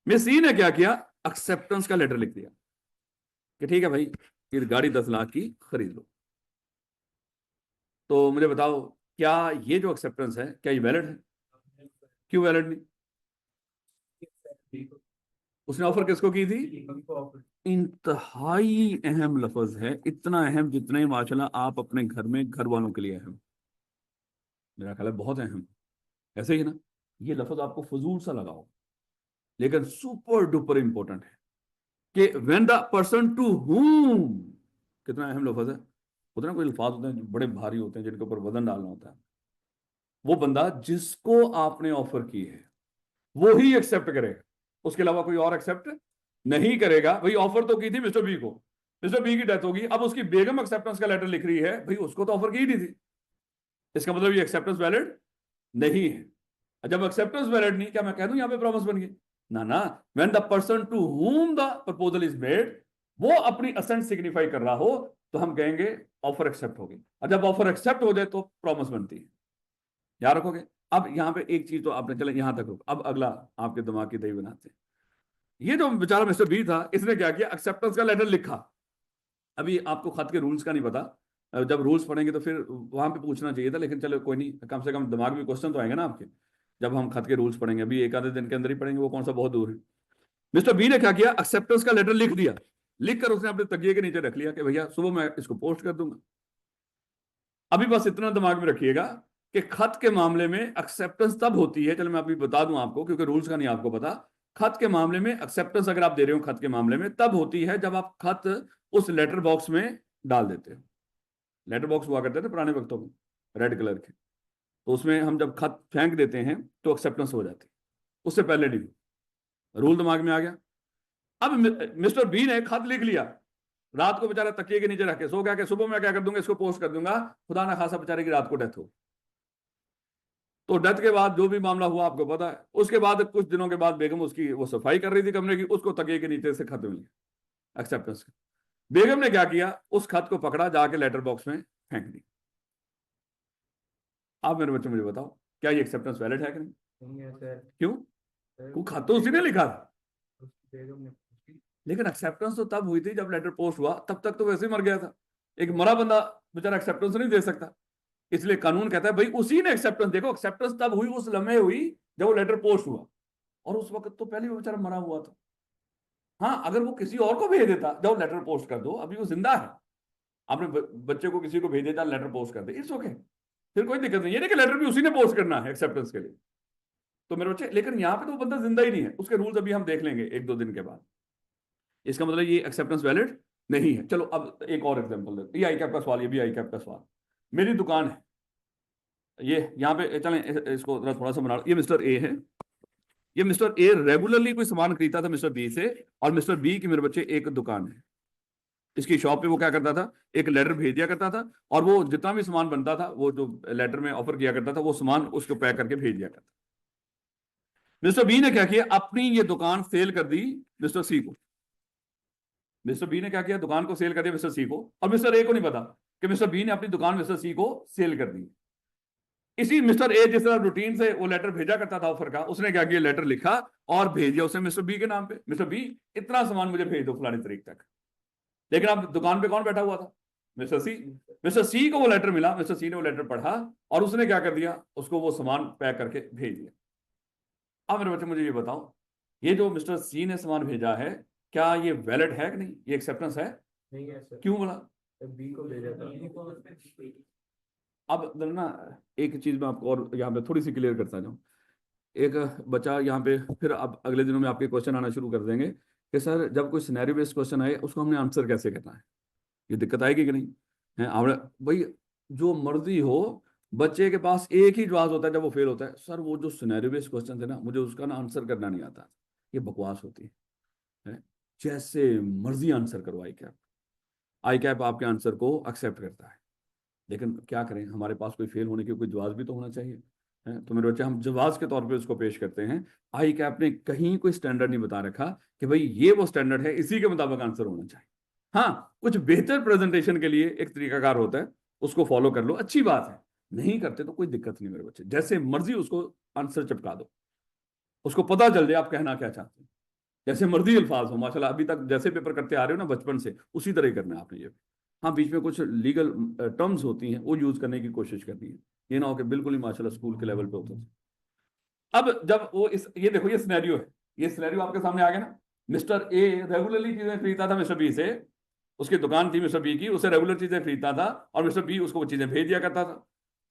मिस सी ने क्या किया, एक्सेप्टेंस का लेटर लिख दिया कि ठीक है भाई ये गाड़ी 10 लाख की खरीद लो। तो मुझे बताओ, क्या ये जो एक्सेप्टेंस है क्या ये वैलिड है, क्यों वैलिड नहीं। उसने ऑफर किसको की थी, इंतहाई अहम लफ्ज है, इतना अहम जितना ही माशाल्लाह आप अपने घर में घर वालों के लिए अहम, मेरा ख्याल है बहुत अहम। ऐसे ही ना, ये लफ्ज आपको फजूल सा लगा हो, लेकिन सुपर डुपर इंपॉर्टेंट है कि व्हेन द पर्सन टू हुम, कितना अहम लफ्ज है। उतना कोई अल्फाज होते हैं जो बड़े भारी होते हैं, जिनके ऊपर वजन डालना होता है। वो बंदा जिसको आपने ऑफर की है वो ही एक्सेप्ट करेगा, उसके अलावा कोई और एक्सेप्ट नहीं करेगा। भाई ऑफर तो की थी मिस्टर बी को, मिस्टर बी की डेथ होगी, अब उसकी बेगम एक्सेप्टेंस का लेटर लिख रही है, भाई उसको तो ऑफर की ही नहीं थी, इसका मतलब ये एक्सेप्टेंस वैलिड नहीं है। जब एक्सेप्टेंस वैलिड नहीं, क्या मैं कह दूं यहां पे प्रॉमिस बन गई, ना ना। When the person to whom the proposal is made, वो अपनी असेंट सिग्निफाई कर रहा हो, तो हम कहेंगे ऑफर एक्सेप्ट होगी, और जब ऑफर एक्सेप्ट हो जाए तो प्रॉमिस बनती है। याद रखोगे। अब यहाँ पे एक चीज तो आपने, चले यहां तक रुक, अब अगला आपके दिमाग की दही बनाते हैं। ये जो बेचारा मिस्टर बी था, इसने क्या किया, एक्सेप्टेंस का लेटर लिखा। अभी आपको खत के रूल्स का नहीं पता, जब रूल्स पढ़ेंगे तो फिर वहां पे पूछना चाहिए था, लेकिन चलो कोई नहीं, कम से कम दिमाग में क्वेश्चन तो आएंगे ना आपके, जब हम खत के रूल्स पढ़ेंगे। अभी एक आधे दिन के अंदर ही पढ़ेंगे, वो कौन सा बहुत दूर है। मिस्टर बी ने क्या किया, एक्सेप्टेंस का लेटर लिख दिया, लिख कर उसने अपने तकिए के नीचे रख लिया कि भैया सुबह मैं इसको पोस्ट कर दूंगा। अभी बस इतना दिमाग में रखिएगा कि खत के मामले में एक्सेप्टेंस तब होती है, चलो मैं अभी बता दूं आपको क्योंकि रूल्स का नहीं आपको पता। खत के मामले में एक्सेप्टेंस अगर आप दे रहे हो खत के मामले में तब होती है जब आप खत उस लेटर बॉक्स में डाल देते हो। लेटर बॉक्स हुआ करते थे पुराने वक्तों में, रेड कलर के, तो उसमें हम जब खत फेंक देते हैं तो एक्सेप्टेंस हो जाती है, उससे पहले नहीं। रूल दिमाग में आ गया। अब मिस्टर बी ने खत लिख लिया, रात को बेचारा तकिए के नीचे रख के सो गया कि सुबह मैं क्या कर दूंगा, इसको पोस्ट कर दूंगा, खुदा ना खासा बेचारे की रात को डेथ हो। तो डेथ के बाद जो भी मामला हुआ आपको पता है। उसके बाद कुछ दिनों के बाद बेगम उसकी वो सफाई कर रही थी कमरे की, उसको तकिए के नीचे से खत मिल गया एक्सेप्टेंस का। बेगम ने क्या किया, उस खत को पकड़ा, जाके लेटर बॉक्स में फेंक दी। आप मेरे बच्चे मुझे बताओ, क्या ये एक्सेप्टेंस वैलिड है कि नहीं? क्यों? वो खत तो उसी ने लिखा था, लेकिन एक्सेप्टेंस तो तब हुई थी जब लेटर पोस्ट हुआ, तब तक तो वैसे ही मर गया था। एक मरा बंदा बेचारा एक्सेप्टेंस नहीं दे सकता, इसलिए कानून कहता है भाई उसी ने एक्सेप्टेंस, देखो एक्सेप्टेंस तब हुई, उस लम्हे हुई जब वो लेटर पोस्ट हुआ, और उस वक्त तो पहले वो बेचारा मरा हुआ था। हाँ, अगर वो किसी और को भेज देता, जाओ लेटर पोस्ट कर दो, अभी वो जिंदा है, आपने बच्चे को किसी को भेज देता लेटर पोस्ट कर दे, इट्स ओके, फिर कोई दिक्कत नहीं। ये नहीं कि लेटर भी उसी ने पोस्ट करना है एक्सेप्टेंस के लिए। तो मेरे बच्चे, लेकिन यहाँ पे तो वो बंदा जिंदा ही नहीं है, उसके रूल्स अभी हम देख लेंगे एक दो दिन के बाद। इसका मतलब ये एक्सेप्टेंस वैलिड नहीं है। चलो अब एक और एग्जांपल देते, ये आई कैप का सवाल, ये भी आई कैप का सवाल। मेरी दुकान है, ये यहाँ पे चलें इसको थोड़ा सा बना, ये मिस्टर ए है। ये मिस्टर ए रेगुलरली कोई सामान खरीदता था मिस्टर बी से, और मिस्टर बी की मेरे बच्चे एक दुकान है, इसकी शॉप पे वो क्या करता था, एक लेटर भेज दिया करता था, और वो जितना भी सामान बनता था वो जो लेटर में ऑफर किया करता था वो सामान उसको पैक करके भेज दिया करता। मिस्टर बी ने क्या किया, अपनी ये दुकान सेल कर दी मिस्टर सी को। मिस्टर बी ने क्या किया, दुकान को सेल कर दिया मिस्टर सी को, और मिस्टर ए को नहीं पता कि मिस्टर बी ने अपनी दुकान मिस्टर सी को सेल कर दी। इसी मिस्टर ए जिस तरह रूटीन से वो लेटर भेजा करता था ऑफर का, उसने क्या किया, लेटर लिखा और भेज दिया उसने मिस्टर बी के नाम पे, मिस्टर बी इतना सामान मुझे भेज दो फलानी तारीख तक। लेकिन अब दुकान पे कौन बैठा हुआ था, मिस्टर सी। मिस्टर सी को वो लेटर मिला, मिस्टर सी ने वो लेटर पढ़ा और उसने क्या कर दिया, उसको वो सामान पैक करके भेज दिया। अब मेरे बच्चे मुझे ये बताओ, ये जो मिस्टर सी ने सामान भेजा है, क्या ये वैलिड है कि नहीं, ये एक्सेप्टेंस है? नहीं है सर। क्यों बोला? बी को भेजा था। अब ना एक चीज मैं आपको और यहाँ पे थोड़ी सी क्लियर करता जाऊँ। एक बच्चा यहाँ पे, फिर अब अगले दिनों में आपके क्वेश्चन आना शुरू कर देंगे कि सर जब कोई सिनेरियो बेस्ड क्वेश्चन आए उसको हमने आंसर कैसे करना है, ये दिक्कत आएगी कि नहीं है? भाई जो मर्जी हो, बच्चे के पास एक ही जवाब होता है जब वो फेल होता है, सर वो जो सिनेरियो बेस्ड क्वेश्चन थे ना मुझे उसका ना आंसर करना नहीं आता। ये बकवास होती है। जैसे मर्जी आंसर करो, आई कैप आपके आंसर को एक्सेप्ट करता है, लेकिन क्या करें, हमारे पास कोई फेल होने की कोई जवाब भी तो होना चाहिए, है? तो मेरे बच्चे हम जवाब के तौर पे उसको पेश करते हैं। आई कैप ने कहीं कोई स्टैंडर्ड नहीं बता रखा कि भाई ये वो स्टैंडर्ड है, इसी के मुताबिक आंसर होना चाहिए। हाँ, कुछ बेहतर प्रेजेंटेशन के लिए एक तरीकाकार होता है, उसको फॉलो कर लो, अच्छी बात है। नहीं करते तो कोई दिक्कत नहीं मेरे बच्चे, जैसे मर्जी उसको आंसर चिपका दो, उसको पता चल जाए आप कहना क्या चाहते हैं। जैसे मर्जी अल्फाज हो, माशाल्लाह अभी तक जैसे पेपर करते आ रहे हो ना बचपन से, उसी तरह ही करना है आपने ये। हाँ, बीच में कुछ लीगल टर्म्स होती हैं वो यूज करने की कोशिश करनी है, ये ना हो कि बिल्कुल ही माशाल्लाह स्कूल के लेवल पे होता है। अब जब वो ये देखो ये सिनेरियो है, ये सिनेरियो आपके सामने आ गया ना। मिस्टर ए रेगुलरली चीजें खरीदता था मिस्टर बी से, उसकी दुकान थी मिस्टर बी की, उसे रेगुलर चीजें खरीदता था और मिस्टर बी उसको वो चीजें भेज दिया करता था।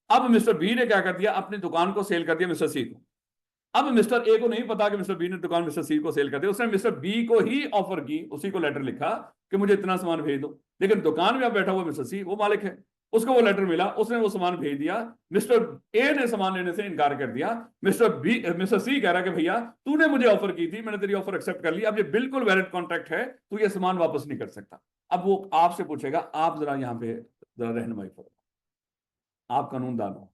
अब मिस्टर बी ने क्या कर दिया, अपनी दुकान को सेल कर दिया मिस्टर सी को। अब मिस्टर ए को नहीं पता कि मिस्टर बी ने दुकान मिस्टर सी को सेल कर दी, उसने मिस्टर बी को ही ऑफर की, उसी को लेटर लिखा कि मुझे इतना सामान भेज दो। लेकिन दुकान में अब बैठा हुआ मिस्टर सी, वो मालिक है, उसको वो लेटर मिला, उसने वो सामान भेज दिया। मिस्टर ए ने सामान लेने से इनकार कर दिया। मिस्टर सी कह रहा कि भैया तूने मुझे ऑफर की थी, मैंने तेरी ऑफर एक्सेप्ट कर ली, अब ये बिल्कुल वैलिड कॉन्ट्रैक्ट है, तू ये सामान वापस नहीं कर सकता। अब वो आपसे पूछेगा, आप जरा यहाँ पे जरा रहनुमाई करो, आप कानूनदान हो।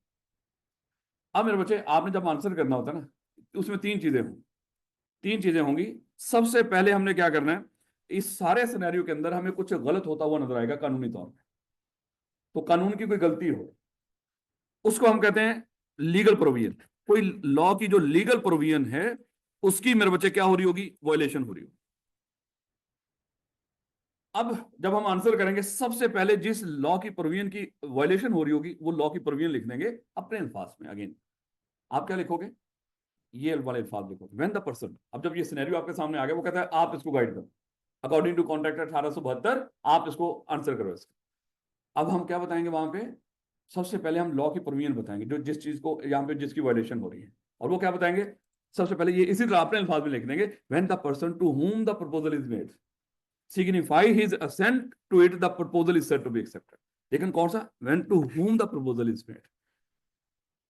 अब मेरे बच्चे, आपने जब आंसर करना होता है ना, उसमें तीन चीजें होंगी। सबसे पहले हमने क्या करना है, इस सारे सिनेरियो के अंदर हमें कुछ गलत होता हुआ नजर आएगा कानूनी तौर पे, तो कानून की कोई गलती हो, उसको हम कहते हैं लीगल प्रोविजन। कोई लॉ की जो लीगल प्रोविजन है उसकी मेरे बच्चे क्या हो रही होगी, वायलेशन हो रही होगी। अब जब हम आंसर करेंगे, सबसे पहले जिस लॉ की प्रोविजन की वायलेशन हो रही होगी वो लॉ की प्रोविजन लिख देंगे अपने अल्फाज में। अगेन आप क्या लिखोगे, ये वाले अल्फाज लिखोगे, व्हेन द पर्सन। अब जब ये सिनेरियो आपके सामने आ गया, वो कहता है आप इसको गाइड करो, अकॉर्डिंग टू कॉन्ट्रैक्ट 1872 आप इसको आंसर करो इसका। अब हम क्या बताएंगे वहां पे, सबसे पहले हम लॉ की प्रोविजन बताएंगे जो जिस चीज को यहाँ पे जिसकी वायलेशन हो रही है, और वो क्या बताएंगे, सबसे पहले ये इसी तरह अपने अल्फाज में लिख देंगे, when the person to whom the proposal is made signify his assent to it the proposal is said to be accepted। लेकिन कौन सा, when to whom the proposal is made।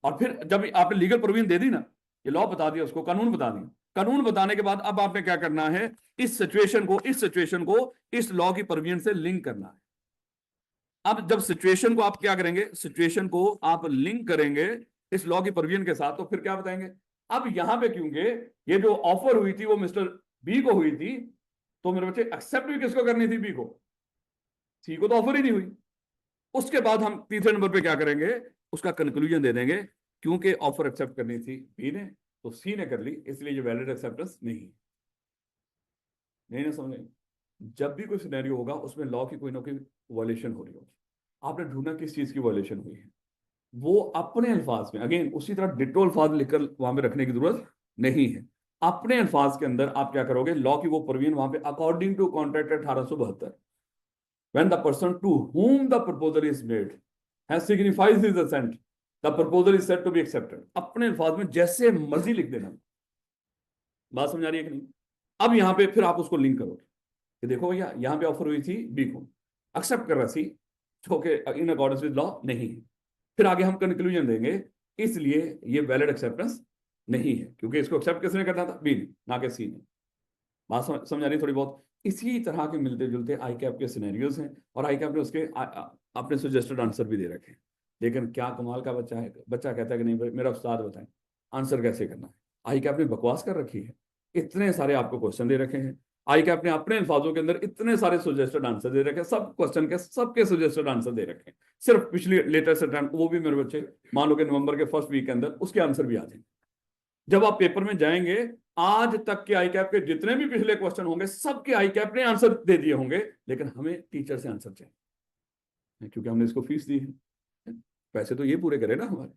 और फिर जब आपने लीगल प्रोविजन दे दी ना, ये लॉ बता दिया, उसको कानून बता दिया, कानून बताने के बाद अब आपने क्या करना है, इस सिचुएशन को इस लॉ की प्रोविजन से लिंक करना है। अब जब सिचुएशन को आप क्या करेंगे, सिचुएशन को आप लिंक करेंगे इस लॉ की प्रोविजन के साथ, तो फिर क्या बताएंगे, अब यहां पे क्योंकि ये जो ऑफर हुई थी वो मिस्टर बी को हुई थी, तो मेरे बच्चे एक्सेप्ट भी किसको करनी थी, बी को, सी को तो ऑफर ही नहीं हुई। उसके बाद हम तीसरे नंबर पे क्या करेंगे, उसका कंक्लूजन दे देंगे, क्योंकि ऑफर एक्सेप्ट करनी थी बी ने तो सी ने कर ली, इसलिए ये वैलिड एक्सेप्टेंस नहीं ना समझे। जब भी कोई सिनेरियो होगा उसमें लॉ की कोई ना कोई वायलेशन हो रही होगी, आपने ढूंढना किस चीज की वायलेशन हुई है, वो अपने अल्फाज में, अगेन उसी तरह डिटो अल्फाज लिखकर वहां पे रखने की जरूरत नहीं है, अपने अल्फाज के अंदर आप क्या करोगे, लॉ की वो प्रोविजन वहां पे according to contract 1872 when the person to whom the proposal is made has signifies his assent the proposal is said to be accepted। अपने अल्फाज में जैसे मर्जी लिख देना। बात समझ आ रही है कि नहीं। अब यहां पे फिर आप उसको लिंक करोगे कि देखो भैया यहां पे ऑफर हुई थी बी को, एक्सेप्ट कर रहा सी, जो कि इन अकॉर्डेंस विद लॉ नहीं है। फिर आगे हम कंक्लूजन देंगे, इसलिए ये वैलिड एक्सेप्टेंस नहीं है, क्योंकि इसको एक्सेप्ट किसने करना था, बी ने, ना कि सी ने। बात समझ आ रही थोड़ी बहुत। इसी तरह के मिलते जुलते आई कैप के सिनेरियोज हैं, और आई कैप ने उसके अपने सजेस्टेड आंसर भी दे रखे हैं। लेकिन क्या कमाल का बच्चा है, बच्चा कहता है कि नहीं भाई मेरा उस्ताद बताएं आंसर कैसे करना है। आई कैप ने बकवास कर रखी है, इतने सारे आपको क्वेश्चन दे रखे हैं, आई कैप ने अपने अल्फाजों के अंदर इतने सारे सजेस्टेड आंसर दे रखे हैं, सब क्वेश्चन के सबके सजेस्टेड आंसर दे रखे हैं। सिर्फ पिछली लेटेस्ट अटेम्प्ट, वो भी मेरे बच्चे मान लो कि नवंबर के फर्स्ट वीक के अंदर उसके आंसर भी आ जाएंगे। जब आप पेपर में जाएंगे, आज तक के आई कैप के जितने भी पिछले क्वेश्चन होंगे सबके आई कैप ने आंसर दे दिए होंगे, लेकिन हमें टीचर से आंसर चाहिए, क्योंकि हमने इसको फीस दी है, पैसे तो ये पूरे करे ना हमारे।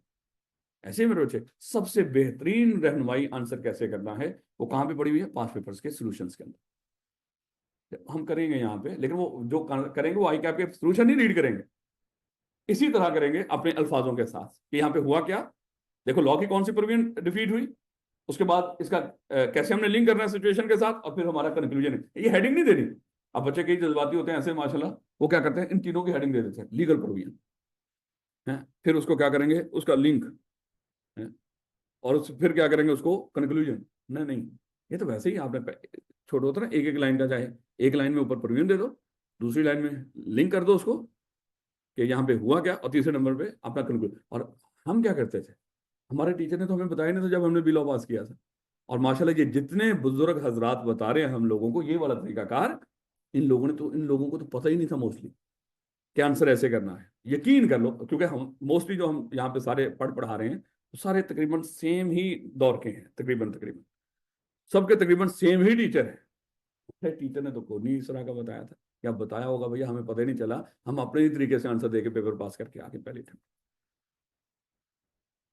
ऐसे ही मेरे बच्चे सबसे बेहतरीन रहनुमाई आंसर कैसे करना है वो कहां पे पड़ी हुई है, पांच पेपर्स के सॉल्यूशंस के अंदर हम करेंगे यहाँ पे। लेकिन वो जो करेंगे वो आई कैप के सॉल्यूशन ही रीड करेंगे, इसी तरह करेंगे अपने अल्फाजों के साथ कि यहाँ पे हुआ क्या। देखो लॉ की कौन सी प्रोविजन डिफीट हुई, उसके बाद इसका कैसे हमने लिंक करना है सिचुएशन के साथ, और फिर हमारा कंक्लूजन है। ये हेडिंग नहीं देनी। अब बच्चे कई जज्बाती होते हैं ऐसे माशाल्लाह, वो क्या करते हैं इन तीनों की हेडिंग दे देते हैं लीगल प्रोविजन है, फिर उसको क्या करेंगे उसका लिंक है, और फिर क्या करेंगे उसको कंक्लूजन। नहीं नहीं, ये तो वैसे ही आपने छोटा होता ना, एक एक लाइन का, चाहे एक लाइन में ऊपर प्रोविजन दे दो, दूसरी लाइन में लिंक कर दो उसको कि यहाँ पे हुआ क्या, और तीसरे नंबर पे अपना कंक्लूजन। और हम क्या करते थे, हमारे टीचर ने तो हमें बताया नहीं था जब हमने बी लॉ पास किया था। और माशाल्लाह ये जितने बुजुर्ग हजरात बता रहे हैं हम लोगों को ये वाला तरीकाकार, इन लोगों को तो पता ही नहीं था मोस्टली कि आंसर ऐसे करना है। यकीन कर लो, क्योंकि हम मोस्टली जो हम यहाँ पे सारे पढ़ा रहे हैं तो सारे तकरीबन सेम ही दौर के हैं, तकरीबन तकरीबन सबके तकरीबन सेम ही टीचर है। टीचर ने तो कोई नहीं इस तरह का बताया था, क्या बताया होगा भैया हमें पता ही नहीं चला, हम अपने ही तरीके से आंसर देके पेपर पास करके आगे पहले अटेम्प्ट।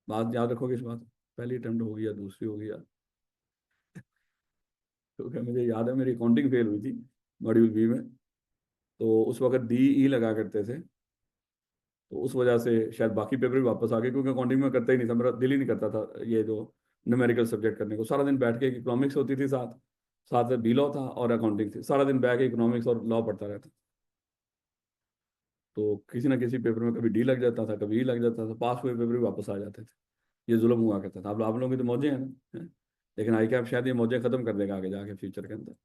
बात याद रखोगे इस बात, पहली अटेम्प्ट होगी या दूसरी होगी यार, क्योंकि मुझे याद है मेरी अकाउंटिंग फेल हुई थी मॉड्यूल बी में, तो उस वक्त डी ई लगा करते थे, तो उस वजह से शायद बाकी पेपर भी वापस आ गए, क्योंकि अकाउंटिंग में करता ही नहीं था, मेरा दिल ही नहीं करता था ये जो न्यूमेरिकल सब्जेक्ट करने को। सारा दिन बैठ के इकोनॉमिक्स होती थी साथ साथ में बी लॉ था और अकाउंटिंग थी, सारा दिन बैठ के इकोनॉमिक्स और लॉ पढ़ता रहता। तो किसी ना किसी पेपर में कभी डी लग जाता था, कभी ई लग जाता था, पास हुए पेपर भी वापस आ जाते थे। ये जुल्म हुआ करता था। अब आप लोगों की तो मौजें हैं ना, हैं? लेकिन आई कैप शायद ये मौजें खत्म कर देगा आगे जाके फ्यूचर के अंदर।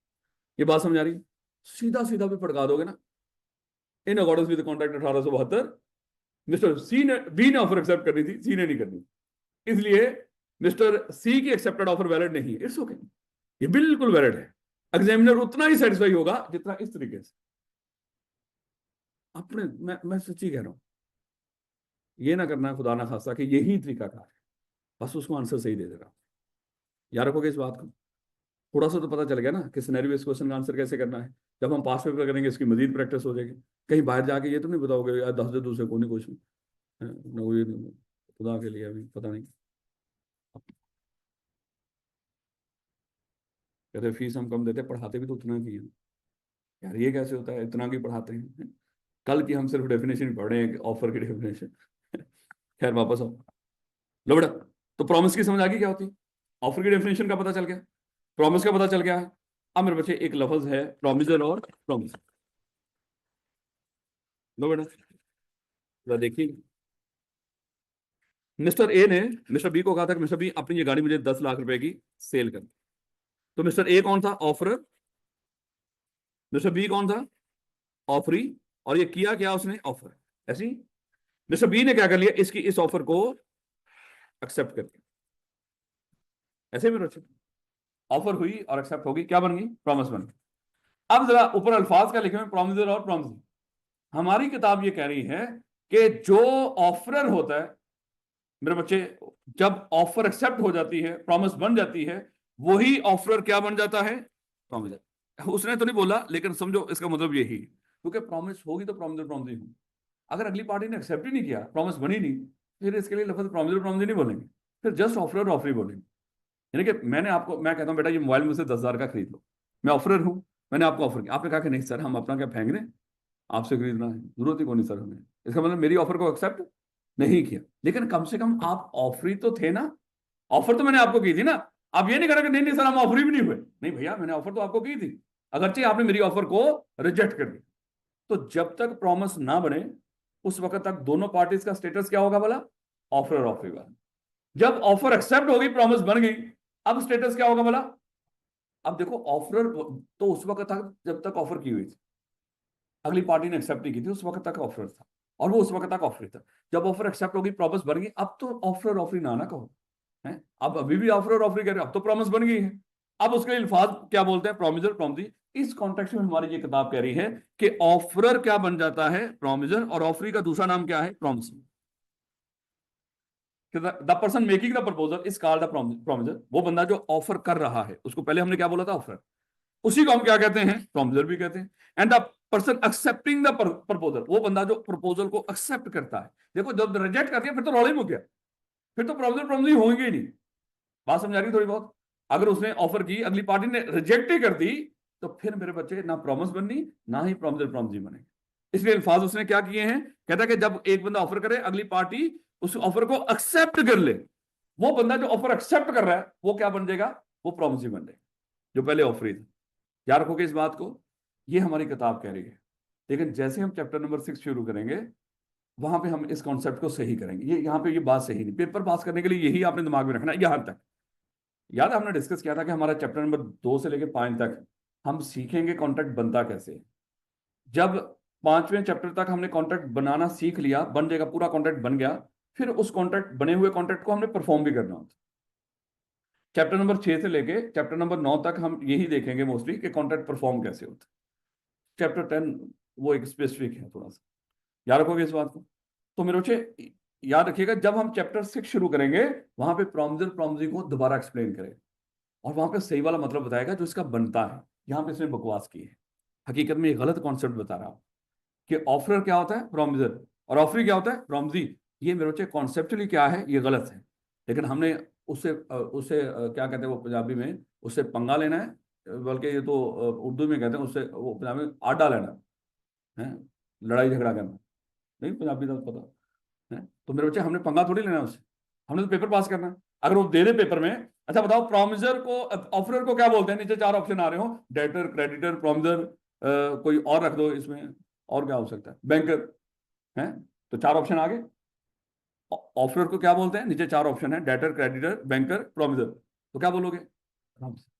ये बात समझ आ रही है। सीधा सीधा भी पड़का दोगे ना, in accordance with contract 1872 mister C ने, बी ने ऑफर एक्सेप्ट करनी थी, सी ने नहीं करनी, इसलिए मिस्टर सी की एक्सेप्टेड ऑफर वैलिड नहीं है। इट्स ओके, ये बिल्कुल वैलिड है। एग्जामिनर उतना ही सेटिस्फाई होगा जितना इस तरीके से अपने, मैं सच्ची कह रहा हूं, ये ना करना खुदा ना खासा कि यही तरीका कार है, बस उसको आंसर सही दे देगा। याद रखोगे इस बात को। थोड़ा सा तो पता चल गया ना कि सिनेरियो बेस्ड क्वेश्चन का आंसर कैसे करना है। जब हम पास पेपर करेंगे इसकी मजीद प्रैक्टिस हो जाएगी। कहीं बाहर जाके ये तो नहीं बताओगे यार 10 दे दूसरे को नहीं क्वेश्चन, खुदा के लिए अभी पता नहीं। कहते फीस हम कम देते, पढ़ाते भी तो उतना ही है। यार ये कैसे होता है, इतना की पढ़ाते हैं, कल की हम सिर्फ डेफिनेशन पढ़ रहे हैं, ऑफर की डेफिनेशन। खैर वापस आओ। लो बेटा, तो प्रॉमिस की समझ आ गई क्या होती है, ऑफर की डेफिनेशन का पता चल गया, प्रॉमिस का पता चल गया है। अब मेरे बच्चे एक लफ्ज है प्रॉमिजर और प्रॉमिस। लो बेटा, जरा देखिए, मिस्टर ए ने मिस्टर बी को कहा था कि मिस्टर बी अपनी ये गाड़ी मुझे 10 लाख रुपए की सेल कर। तो मिस्टर ए कौन था, ऑफर। मिस्टर बी कौन था, ऑफरी। और ये किया क्या उसने, ऑफर। ऐसी मिस्टर बी ने क्या कर लिया, इसकी इस ऑफर को एक्सेप्ट कर लिया। ऐसे मेरे बच्चे, ऑफर हुई और एक्सेप्ट होगी, क्या बन गई, प्रॉमिस बन गई। अब जरा ऊपर अल्फाज क्या लिखे हुए, प्रॉमिसर और प्रॉमिस। हमारी किताब ये कह रही है कि जो ऑफरर होता है मेरे बच्चे, जब ऑफर एक्सेप्ट हो जाती है, प्रॉमिस बन जाती है, वही ऑफरर क्या बन जाता है, प्रॉमिसर। उसने तो नहीं बोला, लेकिन समझो इसका मतलब यही, क्योंकि प्रॉमिस होगी तो प्रॉमिसर प्रॉमिस होगी। अगर अगली पार्टी ने एक्सेप्ट ही नहीं किया, प्रॉमिस बनी नहीं, फिर इसके लिए लफ्ज प्रॉमिसर प्रॉमिस नहीं बोलेंगे, फिर जस्ट ऑफरर ऑफर बोलेंगे। यानी कि मैंने आपको, मैं कहता हूं बेटा ये मोबाइल मुझसे 10,000 का खरीद लो, मैं ऑफरर हूं, मैंने आपको ऑफर किया, आपने कहा कि नहीं सर हम अपना क्या फेंक दें, आपसे खरीदना है, जरूरत ही कौन नहीं सर हमें, इसका मतलब मेरी ऑफर को एक्सेप्ट नहीं किया, लेकिन कम से कम आप ऑफरी तो थे ना, ऑफर तो मैंने आपको की थी ना। आप ये नहीं करा कि नहीं नहीं सर हम ऑफरी भी नहीं हुए, नहीं भैया मैंने ऑफर तो आपको की थी, अगरचे आपने मेरी ऑफर को रिजेक्ट कर दिया। तो जब तक प्रॉमिस ना बने उस वक्त तक दोनों पार्टीज का स्टेटस क्या होगा बोला, ऑफर और ऑफरी वाला। जब ऑफर एक्सेप्ट हो गई, प्रॉमिस बन गई, अब स्टेटस क्या होगा बोला। अब देखो ऑफर तो उस वक्त तक जब तक ऑफर की हुई थी, अगली पार्टी ने एक्सेप्ट नहीं की थी, उस वक्त तक ऑफर था, और वो उस वक्त तक ऑफर था। जब ऑफर एक्सेप्ट होगी, प्रॉमिस बन गई, अब तो ऑफर और ऑफरी ना कहो है, अब अभी भी ऑफर और ऑफरी कर रहे हो, अब तो प्रॉमिस बन गई है। अब उसके अल्फाज क्या बोलते हैं, प्रॉमिसर प्रॉमिसी। इस कॉन्टेक्स्ट में हमारी ये किताब कह रही है कि ऑफरर क्या बन जाता है, प्रॉमिसर, और ऑफरी का दूसरा नाम क्या है, promisee. The person making the proposal is called the promisor. वो बंदा जो ऑफर कर रहा है, उसको पहले हमने क्या बोला था, ऑफर, उसी को हम क्या कहते हैं, प्रॉमिसर भी कहते हैं। And the person accepting the proposal, वो बंदा जो प्रपोजल को एक्सेप्ट करता है। देखो जब रिजेक्ट कर दिया फिर तो रौला ही मुक गया, फिर तो प्रॉमिसर प्रॉमिसी होंगे ही नहीं। बात समझ आ रही थोड़ी बहुत। अगर उसने ऑफर की, अगली पार्टी ने रिजेक्ट ही कर दी, तो फिर मेरे बच्चे ना प्रॉमिस बननी, ना ही प्रॉमिसर प्रॉमिसी बनेगी। इसलिए अल्फाज उसने क्या किए हैं, कहता है कि जब एक बंदा ऑफर करे, अगली पार्टी उस ऑफर को एक्सेप्ट कर ले, वो बंदा जो ऑफर एक्सेप्ट कर रहा है वो क्या बन जाएगा, वो प्रॉमिसी बन जाएगा, जो पहले ऑफर था। याद रखोगे इस बात को, ये हमारी किताब कह रही है। लेकिन जैसे हम चैप्टर नंबर 6 शुरू करेंगे, वहां पे हम इस कॉन्सेप्ट को सही करेंगे। ये यहाँ पे ये बात सही नहीं, पेपर पास करने के लिए यही आपने दिमाग में रखना है यहां तक। याद है हमने डिस्कस किया था कि हमारा चैप्टर नंबर 2 से लेकर 5 तक हम सीखेंगे कॉन्ट्रैक्ट बनता कैसे है। जब 5वें चैप्टर तक हमने कॉन्ट्रैक्ट बनाना सीख लिया, बन जाएगा, पूरा कॉन्ट्रैक्ट बन गया, फिर उस कॉन्ट्रैक्ट बने हुए कॉन्ट्रैक्ट को हमने परफॉर्म भी करना होता। चैप्टर नंबर 6 से लेके चैप्टर नंबर 9 तक हम यही देखेंगे मोस्टली कि कॉन्ट्रैक्ट परफॉर्म कैसे होता है। चैप्टर 10 वो एक स्पेसिफिक है थोड़ा सा, याद रखोगे इस बात को। तो मेरे बच्चे याद रखिएगा, जब हम चैप्टर 6 शुरू करेंगे, वहां पे प्रॉमिसर प्रॉमिसी को दोबारा एक्सप्लेन करेंगे, और वहां पे सही वाला मतलब बताएगा जो इसका बनता है। यहाँ पे इसने बकवास की है, हकीकत में ये गलत कॉन्सेप्ट बता रहा हूं कि ऑफर क्या होता है, प्रॉमिसर, और ऑफरी क्या होता है, प्रॉमिसी। ये मेरे बच्चे कॉन्सेप्चुअली क्या है, ये गलत है। लेकिन हमने उससे क्या कहते हैं वो पंजाबी में, उससे पंगा लेना है, बल्कि ये तो उर्दू में कहते हैं, उससे वो पंजाबी में आडा लेना है, लड़ाई झगड़ा करना। नहीं पंजाबी तो पता है, तो मेरे बच्चे हमने पंगा थोड़ी लेना है उससे, हमने तो पेपर पास करना है। अगर वो दे दे पेपर में, अच्छा बताओ प्रॉमिसर को, ऑफरर को क्या बोलते हैं, नीचे 4 ऑप्शन आ रहे हो, डेटर, क्रेडिटर, प्रॉमिसर, कोई और रख दो इसमें, और क्या हो सकता है, बैंकर है। तो 4 ऑप्शन आ गए। ऑफरर को क्या बोलते हैं, नीचे 4 ऑप्शन है, डेटर, क्रेडिटर, बैंकर, प्रॉमिसर। तो क्या बोलोगे, प्रॉमिसर।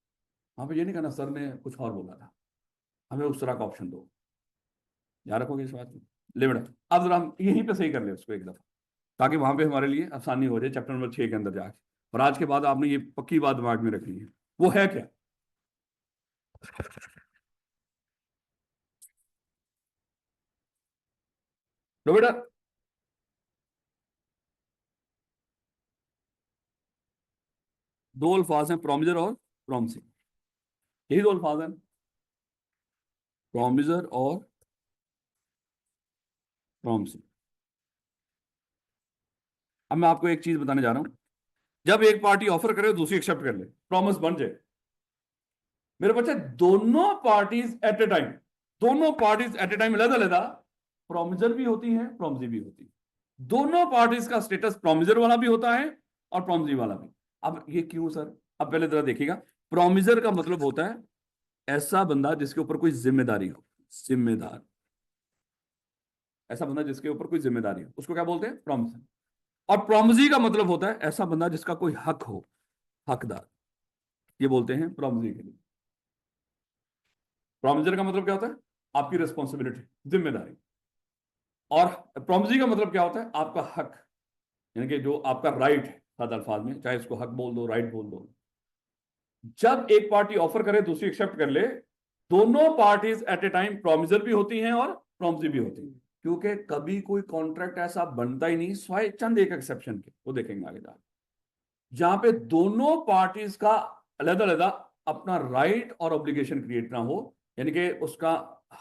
वहां पे ये नहीं कहना सर ने कुछ और बोला था, हमें उस तरह का ऑप्शन दो। याद रखोगे इस बात को। ले बेटा, अब जरा हम यहीं पे सही कर ले उसको एक दफा, ताकि वहां पे हमारे लिए आसानी हो जाए चैप्टर नंबर 6 के अंदर जाके। और आज के बाद आपने ये पक्की बात दिमाग में रखनी है, वो है क्या। तो बेटा, दो अल्फाज हैं, प्रोमिजर और प्रॉमिसिंग, यही दो अल्फाज हैं, प्रोमिजर और प्रॉमिसिंग। अब मैं आपको एक चीज बताने जा रहा हूं, जब एक पार्टी ऑफर करे दूसरी एक्सेप्ट कर ले, प्रॉमिस बन जाए, मेरे बच्चे दोनों पार्टीज एट ए टाइम, दोनों पार्टीज एट ए टाइम अलग अलग प्रोमिजर भी होती हैं, प्रॉमिजी भी होती है। दोनों पार्टीज का स्टेटस प्रोमिजर वाला भी होता है और प्रॉमिजी वाला भी। अब ये क्यों सर? अब पहले जरा देखिएगा, प्रोमिजर का मतलब होता है ऐसा बंदा जिसके ऊपर कोई जिम्मेदारी हो, जिम्मेदार, ऐसा बंदा जिसके ऊपर कोई जिम्मेदारी हो, उसको क्या बोलते हैं? प्रोमिजर। और प्रोमिजी का मतलब होता है ऐसा बंदा जिसका कोई हक हो, हकदार, ये बोलते हैं प्रोमिजी के लिए। प्रोमिजर का मतलब क्या होता है? आपकी रिस्पॉन्सिबिलिटी, जिम्मेदारी। और प्रोमिजी का मतलब क्या होता है? आपका हक, यानी कि जो आपका राइट है, सात अल्फाज में, चाहे इसको हक बोल दो, राइट बोल दो। जब एक पार्टी ऑफर करे, दूसरी एक्सेप्ट कर ले, दोनों पार्टीज एट ए टाइम प्रोमिजर भी होती हैं और प्रोमिजी भी होती है। क्योंकि कभी कोई कॉन्ट्रैक्ट ऐसा बनता ही नहीं, स्वाय चंद एक एक्सेप्शन के, वो देखेंगे आगे जाकर, जहां पे दोनों पार्टीज का अलग अलग अपना राइट और ऑब्लिगेशन क्रिएट ना हो, यानी कि उसका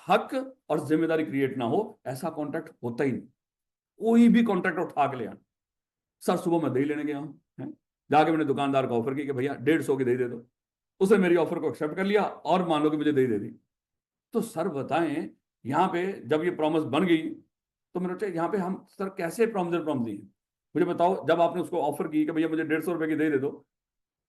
हक और जिम्मेदारी क्रिएट ना हो, ऐसा कॉन्ट्रैक्ट होता ही नहीं। कोई भी कॉन्ट्रैक्ट उठा के ले आना। सर सुबह मैं दही लेने गया हूं, जाके मैंने दुकानदार को ऑफर की कि भैया 150 की दही दे दो। उसने मेरी ऑफर को एक्सेप्ट कर लिया और मान लो कि मुझे दही दे दी। तो सर बताएं, यहाँ पे जब ये प्रॉमिस बन गई, तो मैंने सोचा यहाँ पे हम सर कैसे प्रॉमिजर प्रॉमिजी हैं? मुझे बताओ, जब आपने उसको ऑफर की कि भैया मुझे 150 रुपए की दही दे दो,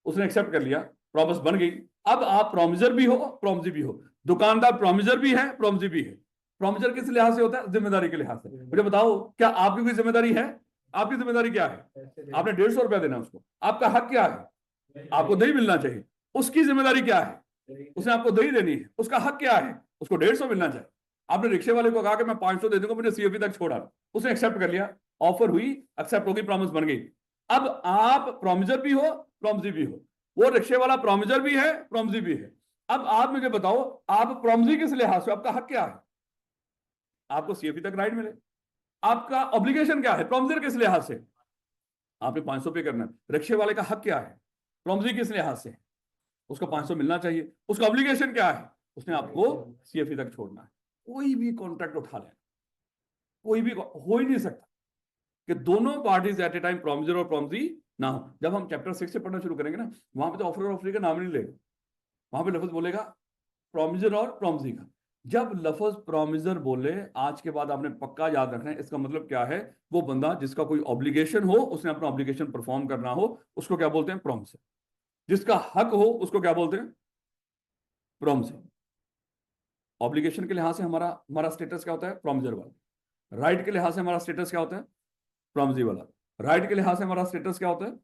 उसने एक्सेप्ट कर लिया, प्रॉमिस बन गई। अब आप प्रॉमिजर भी हो, प्रॉमिजी भी हो। दुकानदार प्रॉमिजर भी है, प्रॉमिजी भी है। प्रॉमिजर किस लिहाज से होता है? जिम्मेदारी के लिहाज से। मुझे बताओ, क्या आपकी कोई जिम्मेदारी है? आपकी जिम्मेदारी क्या है? आपने 150 रुपया देना उसको। आपका हक क्या है? आपको दही मिलना चाहिए। उसकी जिम्मेदारी क्या है? उसने आपको दही देनी है। उसका हक क्या है? उसको 150 मिलना चाहिए। आपने रिक्शे वाले को कहा कि मैं 500 दे दूंगा, मुझे सीएफपी तक छोड़ा, उसने एक्सेप्ट कर लिया, ऑफर हुई, एक्सेप्ट होगी, प्रॉमिस बन गई। अब आप प्रॉमिजर भी हो, प्रॉमिजी भी हो। वो रिक्शे वाला प्रॉमिजर भी है, प्रॉमिजी भी है। अब आप मुझे बताओ, आप प्रॉमिजी किस लिहाज से, आपका हक क्या है? आपको सीएफपी तक राइट मिले। आपका ऑब्लिगेशन क्या है? प्रॉमिजर किस लिहाज से? आपने 500 पे करना है। रिक्शे वाले का हक क्या है? प्रॉमिजी किस लिहाज से? उसको 500 मिलना चाहिए। उसका ऑब्लिगेशन क्या है? उसने आपको सीएफपी तक छोड़ना है। कोई भी कॉन्ट्रैक्ट उठा लेना, कोई भी हो ही नहीं सकता कि दोनों पार्टीज एट ए टाइम प्रॉमिजर और प्रॉमिजी ना हो। जब हम चैप्टर 6 से पढ़ना शुरू करेंगे ना, वहां पे तो ऑफर और ऑफरी का नाम नहीं लेगा। वहां पे लफ्ज बोलेगा प्रॉमिजर और प्रॉमिजी का। जब लफ्ज प्रॉमिजर बोले, आज के बाद आपने पक्का याद रखना है, इसका मतलब क्या है? वो बंदा जिसका कोई ऑब्लिगेशन हो, उसने अपना ऑब्लिगेशन परफॉर्म करना हो, उसको क्या बोलते हैं? प्रॉमिसर। जिसका हक हो, उसको क्या बोलते हैं? प्रॉमिसर। ऑब्लिगेशन के लिहाज से हमारा हमारा स्टेटस क्या होता है? प्रॉमिजर वाला। राइट के लिहाज से हमारा स्टेटस क्या होता है? प्रॉमिजी वाला। राइट के लिहाज से हमारा स्टेटस क्या होता है?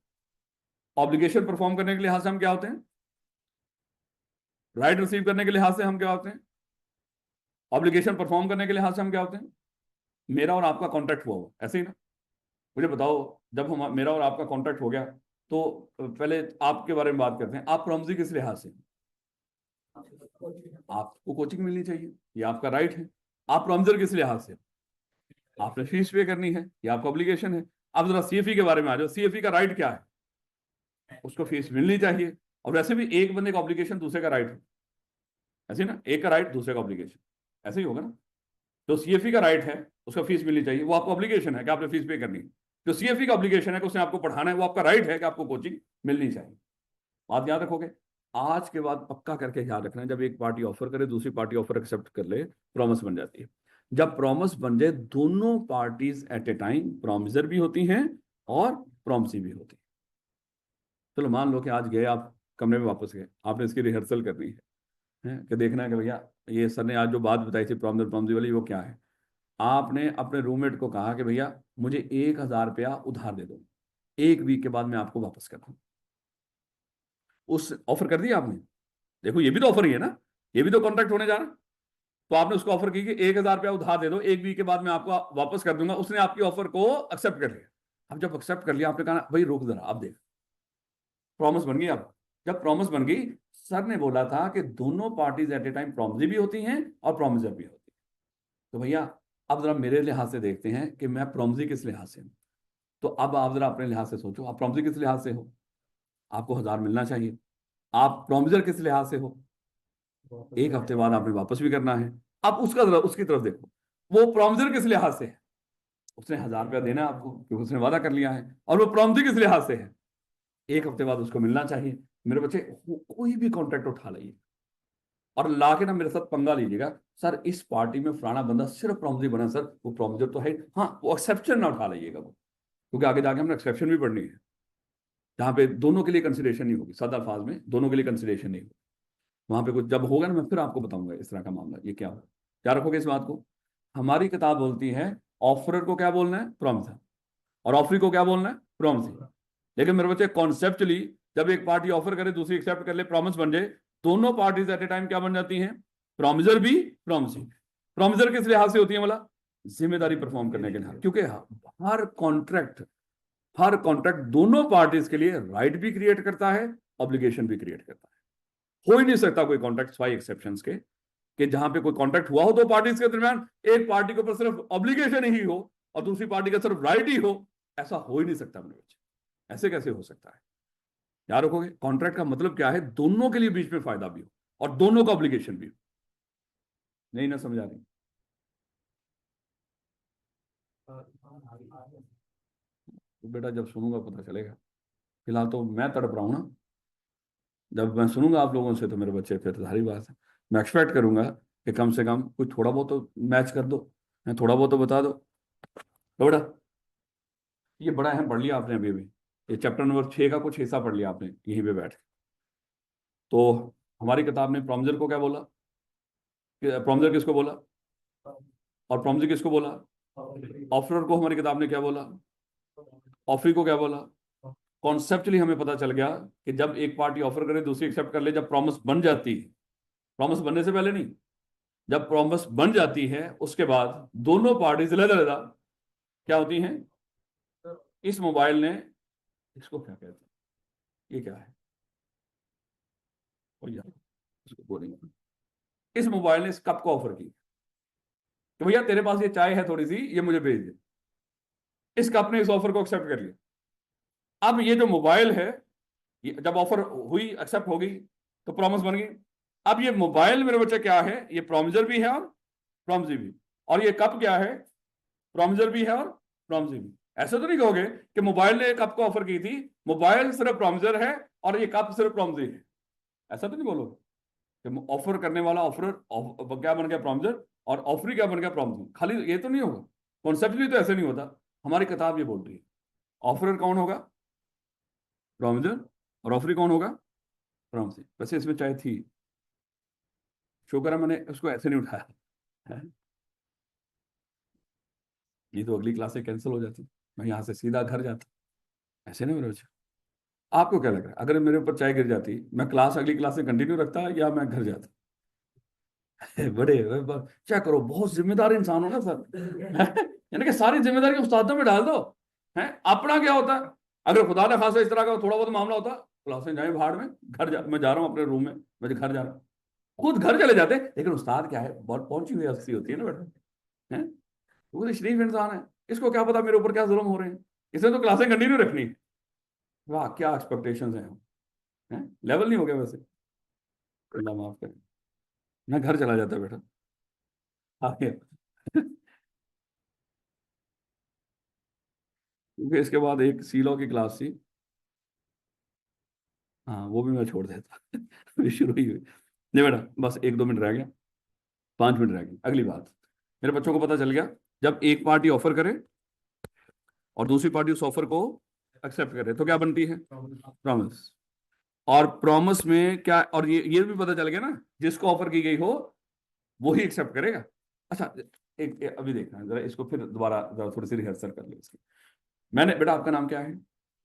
ऑब्लिगेशन परफॉर्म करने के लिहाज से हम क्या होते हैं? राइट रिसीव करने के लिहाज से हम क्या होते हैं? ऑब्लिगेशन परफॉर्म करने के लिहाज से हम क्या होते हैं? मेरा और आपका कॉन्ट्रैक्ट हुआ ऐसे ही ना? मुझे बताओ, जब हम मेरा और आपका कॉन्ट्रैक्ट हो गया, तो पहले आपके बारे में बात करते हैं। आप प्रॉमिजी किस लिहाज से? आपको कोचिंग मिलनी चाहिए, ये आपका राइट है। आप प्रॉमिजर किस लिहाज से? आपने फीस पे करनी है, ये आपका ऑब्लिगेशन है। अब जरा सीएफई के बारे में आ जाओ। सीएफई का राइट क्या है? उसको फीस मिलनी चाहिए। और वैसे भी एक बंदे का ऑब्लिगेशन दूसरे का राइट है, ऐसे ना? एक का राइट दूसरे का ऑब्लिगेशन, ऐसे ही होगा ना? जो सीएफई का राइट है, उसका फीस मिलनी चाहिए, वो आपका ऑब्लिगेशन है कि आपने फीस पे करनी है। जो सीएफई का ऑब्लिगेशन है कि उसने आपको पढ़ाना है, वो आपका राइट है कि आपको कोचिंग मिलनी चाहिए। बात याद रखोगे? आज के बाद पक्का करके याद रखना है, जब एक पार्टी ऑफर करे, दूसरी पार्टी ऑफर एक्सेप्ट कर ले, प्रॉमिस बन जाती है। जब प्रॉमिस बन जाए, दोनों parties at a time promisor भी होती हैं और प्रॉमिसी भी होती है। चलो मान लो कि आज गए आप, कमरे में वापस गए, आपने इसकी रिहर्सल करनी है कि देखना है कि भैया ये सर ने आज जो बात बताई थी प्रॉमिसर प्रॉमिसी वाली, वो क्या है। आपने अपने रूममेट को कहा कि भैया मुझे 1,000 रुपया उधार दे दो, 1 वीक के बाद मैं आपको वापस कर दूं। उस ऑफर कर दिया आपने। देखो ये भी तो ऑफर ही है ना, ये भी तो कॉन्ट्रैक्ट होने जा रहा है। तो आपने उसको ऑफर की कि 1,000 रुपया उधार दे दो, 1 वीक के बाद मैं आपको वापस कर दूंगा। उसने आपकी ऑफर को एक्सेप्ट कर लिया। अब जब एक्सेप्ट कर लिया, आपने कहा भाई रुक जरा, आप देख, प्रॉमिस बन गई। अब जब प्रॉमिस बन गई, सर ने बोला था कि दोनों parties at a time promisee भी होती हैं और प्रॉमिसर भी होती है। तो भैया अब जरा मेरे लिहाज से देखते हैं कि मैं प्रॉमिसी किस लिहाज से हूं। तो अब आप जरा अपने लिहाज से सोचो, आप प्रॉमिसी किस लिहाज से हो? आपको 1,000 मिलना चाहिए। आप प्रॉमिसर किस लिहाज से हो? 1 हफ्ते बाद आपने वापस भी करना है। अब उसका उसकी तरफ देखो, वो प्रॉमिसर किस लिहाज से है? उसने 1,000 रुपया देना है आपको क्योंकि उसने वादा कर लिया है। और वो प्रॉमिसर किस लिहाज से है? 1 हफ्ते बाद उसको मिलना चाहिए। मेरे बच्चे, कोई भी कॉन्ट्रैक्ट उठा लाइए, और ला के ना मेरे साथ पंगा लीजिएगा, सर इस पार्टी में फलाना बंदा सिर्फ प्रॉमिजर बना, सर वो प्रॉमिजर तो है, हाँ वो एक्सेप्शन ना उठा लीजिएगा वो, क्योंकि आगे जाके हमने एक्सेप्शन भी पढ़नी है, जहाँ पे दोनों के लिए कंसिडरेशन नहीं होगी, सादा अल्फाज में दोनों के लिए कंसिडरेशन नहीं होगी, वहां पे कुछ जब होगा ना मैं फिर आपको बताऊंगा इस तरह का मामला ये क्या हो। क्या रखोगे इस बात को, हमारी किताब बोलती है ऑफरर को क्या बोलना है, प्रॉमिसर, और ऑफरी को क्या बोलना है, प्रॉमिसर। लेकिन मेरे बच्चे कॉन्सेप्चुअली जब एक पार्टी ऑफर करे दूसरी एक्सेप्ट कर ले, प्रॉमिस बन जाए, दोनों पार्टीज एट ए टाइम क्या बन जाती हैं, प्रॉमिसर भी प्रॉमिसर। प्रॉमिसर किस लिहाज से होती है बोला, जिम्मेदारी परफॉर्म करने के लिहाज, क्योंकि हर कॉन्ट्रैक्ट हर कॉन्ट्रैक्ट दोनों पार्टीज के लिए राइट भी क्रिएट करता है, ऑब्लिगेशन भी क्रिएट करता है। हो ही नहीं सकता कोई कॉन्ट्रैक्ट स्वाई एक्सेप्शंस के कि जहां पे कोई कॉन्ट्रैक्ट हुआ हो दो पार्टीज के दरमियान, एक पार्टी के ऊपर सिर्फ ऑब्लिगेशन ही हो और दूसरी पार्टी का सिर्फ राइट ही हो, ऐसा हो ही नहीं सकता मेरे बच्चे, ऐसे कैसे हो सकता है। याद रखोगे कॉन्ट्रैक्ट का मतलब क्या है, दोनों के लिए बीच में फायदा भी हो और दोनों का ऑब्लिगेशन भी हो। नहीं ना समझा रही, तो बेटा जब सुनूंगा पता चलेगा, फिलहाल तो मैं तड़प रहा हूं ना, जब मैं सुनूंगा आप लोगों से तो मेरे बच्चे फिर सारी बात है, मैं एक्सपेक्ट करूंगा कि कम से कम कुछ थोड़ा बहुत तो मैच कर दो, थोड़ा बहुत तो बता दो। तो बेटा ये बड़ा अहम पढ़ लिया आपने अभी अभी, ये चैप्टर नंबर 6 का कुछ हिस्सा पढ़ लिया आपने यहीं पे बैठ के। तो हमारी किताब ने प्रॉमिजर को क्या बोला, प्रॉमिजर किसको बोला, और प्रॉमिजर किसको बोला, ऑफरर को हमारी किताब ने क्या बोला, ऑफरी को क्या बोला। कॉन्सेप्चुअली हमें पता चल गया कि जब एक पार्टी ऑफर करे दूसरी एक्सेप्ट कर ले, जब प्रॉमिस बन जाती है, प्रॉमिस बनने से पहले नहीं, जब प्रॉमिस बन जाती है उसके बाद दोनों पार्टीज अलग क्या होती हैं। इस मोबाइल ने, इसको क्या कहते हैं, ये क्या है, और यार इसको बोलेंगे, इस मोबाइल ने इस कप को ऑफर की कि भैया तेरे पास ये चाय है थोड़ी सी, ये मुझे भेज दे। इस कप ने इस ऑफर को एक्सेप्ट कर लिया। अब ये जो मोबाइल है, ये जब ऑफर हुई एक्सेप्ट हो गई तो प्रॉमिस बन गई। अब ये मोबाइल मेरे बच्चे क्या है, ये प्रॉमिसर भी है और प्रॉमिसर भी, और ये कप क्या है, प्रॉमिसर भी है और प्रॉमिसर भी। ऐसा तो नहीं कहोगे कि मोबाइल ने कप को ऑफर की थी, मोबाइल सिर्फ प्रॉमिसर है और ये कप सिर्फ प्रॉमिसर है, ऐसा तो नहीं बोलोगे कि ऑफर करने वाला ऑफर क्या बन गया, प्रॉमिसर, और ऑफरी क्या बन गया, प्रॉमिसर। खाली ये तो नहीं होगा, कॉन्सेप्चुअली तो ऐसे नहीं होता। हमारी किताब ये बोल रही है ऑफरर कौन होगा, प्रॉमिसर, और ऑफरी कौन होगा, प्रॉमिसर। वैसे इसमें चाय थी, शुक्र है मैंने उसको ऐसे नहीं उठाया है? ये तो अगली क्लास से कैंसिल हो जाती, मैं यहाँ से सीधा घर जाता, ऐसे नहीं मेरे बच्चे। आपको क्या लग रहा है अगर मेरे ऊपर चाय गिर जाती, मैं क्लास अगली क्लास में कंटिन्यू रखता या मैं घर जाता? बड़े क्या करो, बहुत जिम्मेदार इंसान हो ना सर। यानी कि सारी जिम्मेदारी उस्तादों में डाल दो, है अपना क्या होता है। अगर खुदा ना खासा इस तरह का थोड़ा बहुत मामला होता, क्लासें जाए भाड़ में, मैं जा रहा हूँ अपने रूम में, मुझे घर जा रहा हूँ, खुद घर चले जाते। लेकिन उस्ताद क्या है, बहुत पहुंची हुई हस्ती होती है ना बेटा, है वो तो शरीफ इंसान है, इसको क्या पता मेरे ऊपर क्या जुल्म हो रहे हैं, इसने तो क्लासें कंटिन्यू रखनी है। वाह क्या एक्सपेक्टेशंस हैं, लेवल नहीं हो गया वैसे, अल्लाह माफ करे, मैं घर चला जाता बेटा आगे। क्योंकि इसके बाद एक सीलॉ की क्लास थी, हाँ वो भी मैं छोड़ देता। अभी शुरू ही हुई, नहीं बेटा बस 1-2 मिनट रह गया, 5 मिनट रह गए। अगली बात, मेरे बच्चों को पता चल गया जब एक पार्टी ऑफर करे और दूसरी पार्टी उस ऑफर को एक्सेप्ट करे तो क्या बनती है, प्रॉमिस। और प्रॉमिस में क्या, और ये भी पता चल गया ना, जिसको ऑफर की गई हो वो ही एक्सेप्ट करेगा। अच्छा अभी देखना जरा इसको फिर दोबारा जरा थोड़ी सी रिहर्सल कर ले इसकी। मैंने बेटा आपका नाम क्या है,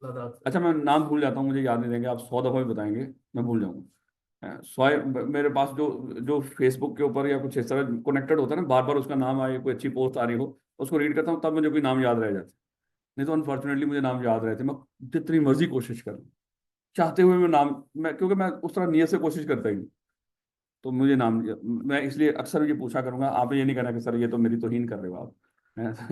अच्छा मैं नाम भूल जाता हूँ, मुझे याद नहीं रहेंगे, आप 100 दफा भी बताएंगे मैं भूल जाऊंगा। मेरे पास जो जो फेसबुक के ऊपर या कुछ इस तरह कनेक्टेड होता है ना, बार बार उसका नाम आए, कोई अच्छी पोस्ट आ रही हो, उसको रीड करता हूँ तब मुझे कोई नाम याद रह जाता है। नहीं तो अनफॉर्चुनेटली मुझे नाम याद रहते, मैं जितनी मर्जी कोशिश करूँ चाहते हुए मैं नाम, मैं क्योंकि मैं उस तरह नियत से कोशिश करता ही नहीं, तो मुझे नाम, मैं इसलिए अक्सर ये पूछा करूंगा, आप ये नहीं कहना कि सर ये तो मेरी तौहीन कर रहे हो आप,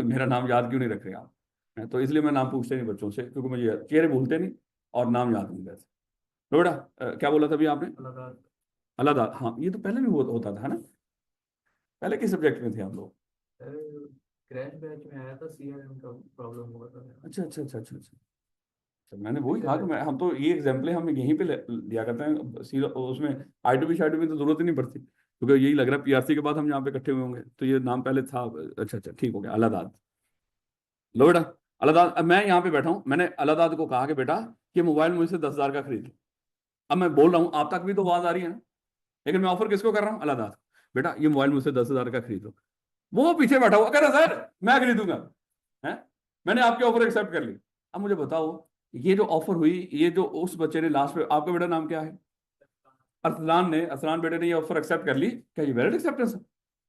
मेरा नाम याद क्यों नहीं रख रहे आप। तो इसलिए मैं नाम पूछते नहीं बच्चों से, क्योंकि मुझे चेहरे भूलते नहीं और नाम याद नहीं रहते। तो बेटा क्या बोला था अभी आपने, अलादा, हाँ ये तो पहले भी होता था है ना, पहले किस सब्जेक्ट में थे आप लोग, क्रैश बैच में आया था, सीआरएम का प्रॉब्लम हुआ था। अच्छा अच्छा अच्छा अच्छा अच्छा, मैंने वही कहा कि मैं हम तो ये एग्जाम्पल हम यहीं पे लिया करते हैं सीधा, उसमें आई टू बी तो जरूरत ही नहीं पड़ती, क्योंकि यही लग रहा है पीआरसी के बाद हम यहाँ पे इकट्ठे हुए होंगे, तो ये नाम पहले था। अच्छा अच्छा, ठीक हो गया, अलादाद। लो बेटा, अलादाद। अब मैं यहाँ पे बैठा हूँ, मैंने अलादाद को कहा कि बेटा ये मोबाइल मुझसे 10,000 का खरीद लो। अब मैं बोल रहा हूँ, आप तक भी तो आवाज आ रही है ना, लेकिन मैं ऑफर किसको कर रहा हूँ? अलादाद। बेटा ये मोबाइल मुझसे 10,000 का खरीद लो। वो पीछे बैठा हुआ कह रहा सर मैं खरीदूंगा, है, मैंने आपके ऑफर एक्सेप्ट कर ली। अब मुझे बताओ, ये जो ऑफर हुई, ये जो उस बच्चे ने लास्ट में, आपका बेटा नाम क्या है? अरसलान बेटे ने ये ऑफर एक्सेप्ट कर ली, क्या ये वैलिड एक्सेप्टेंस है?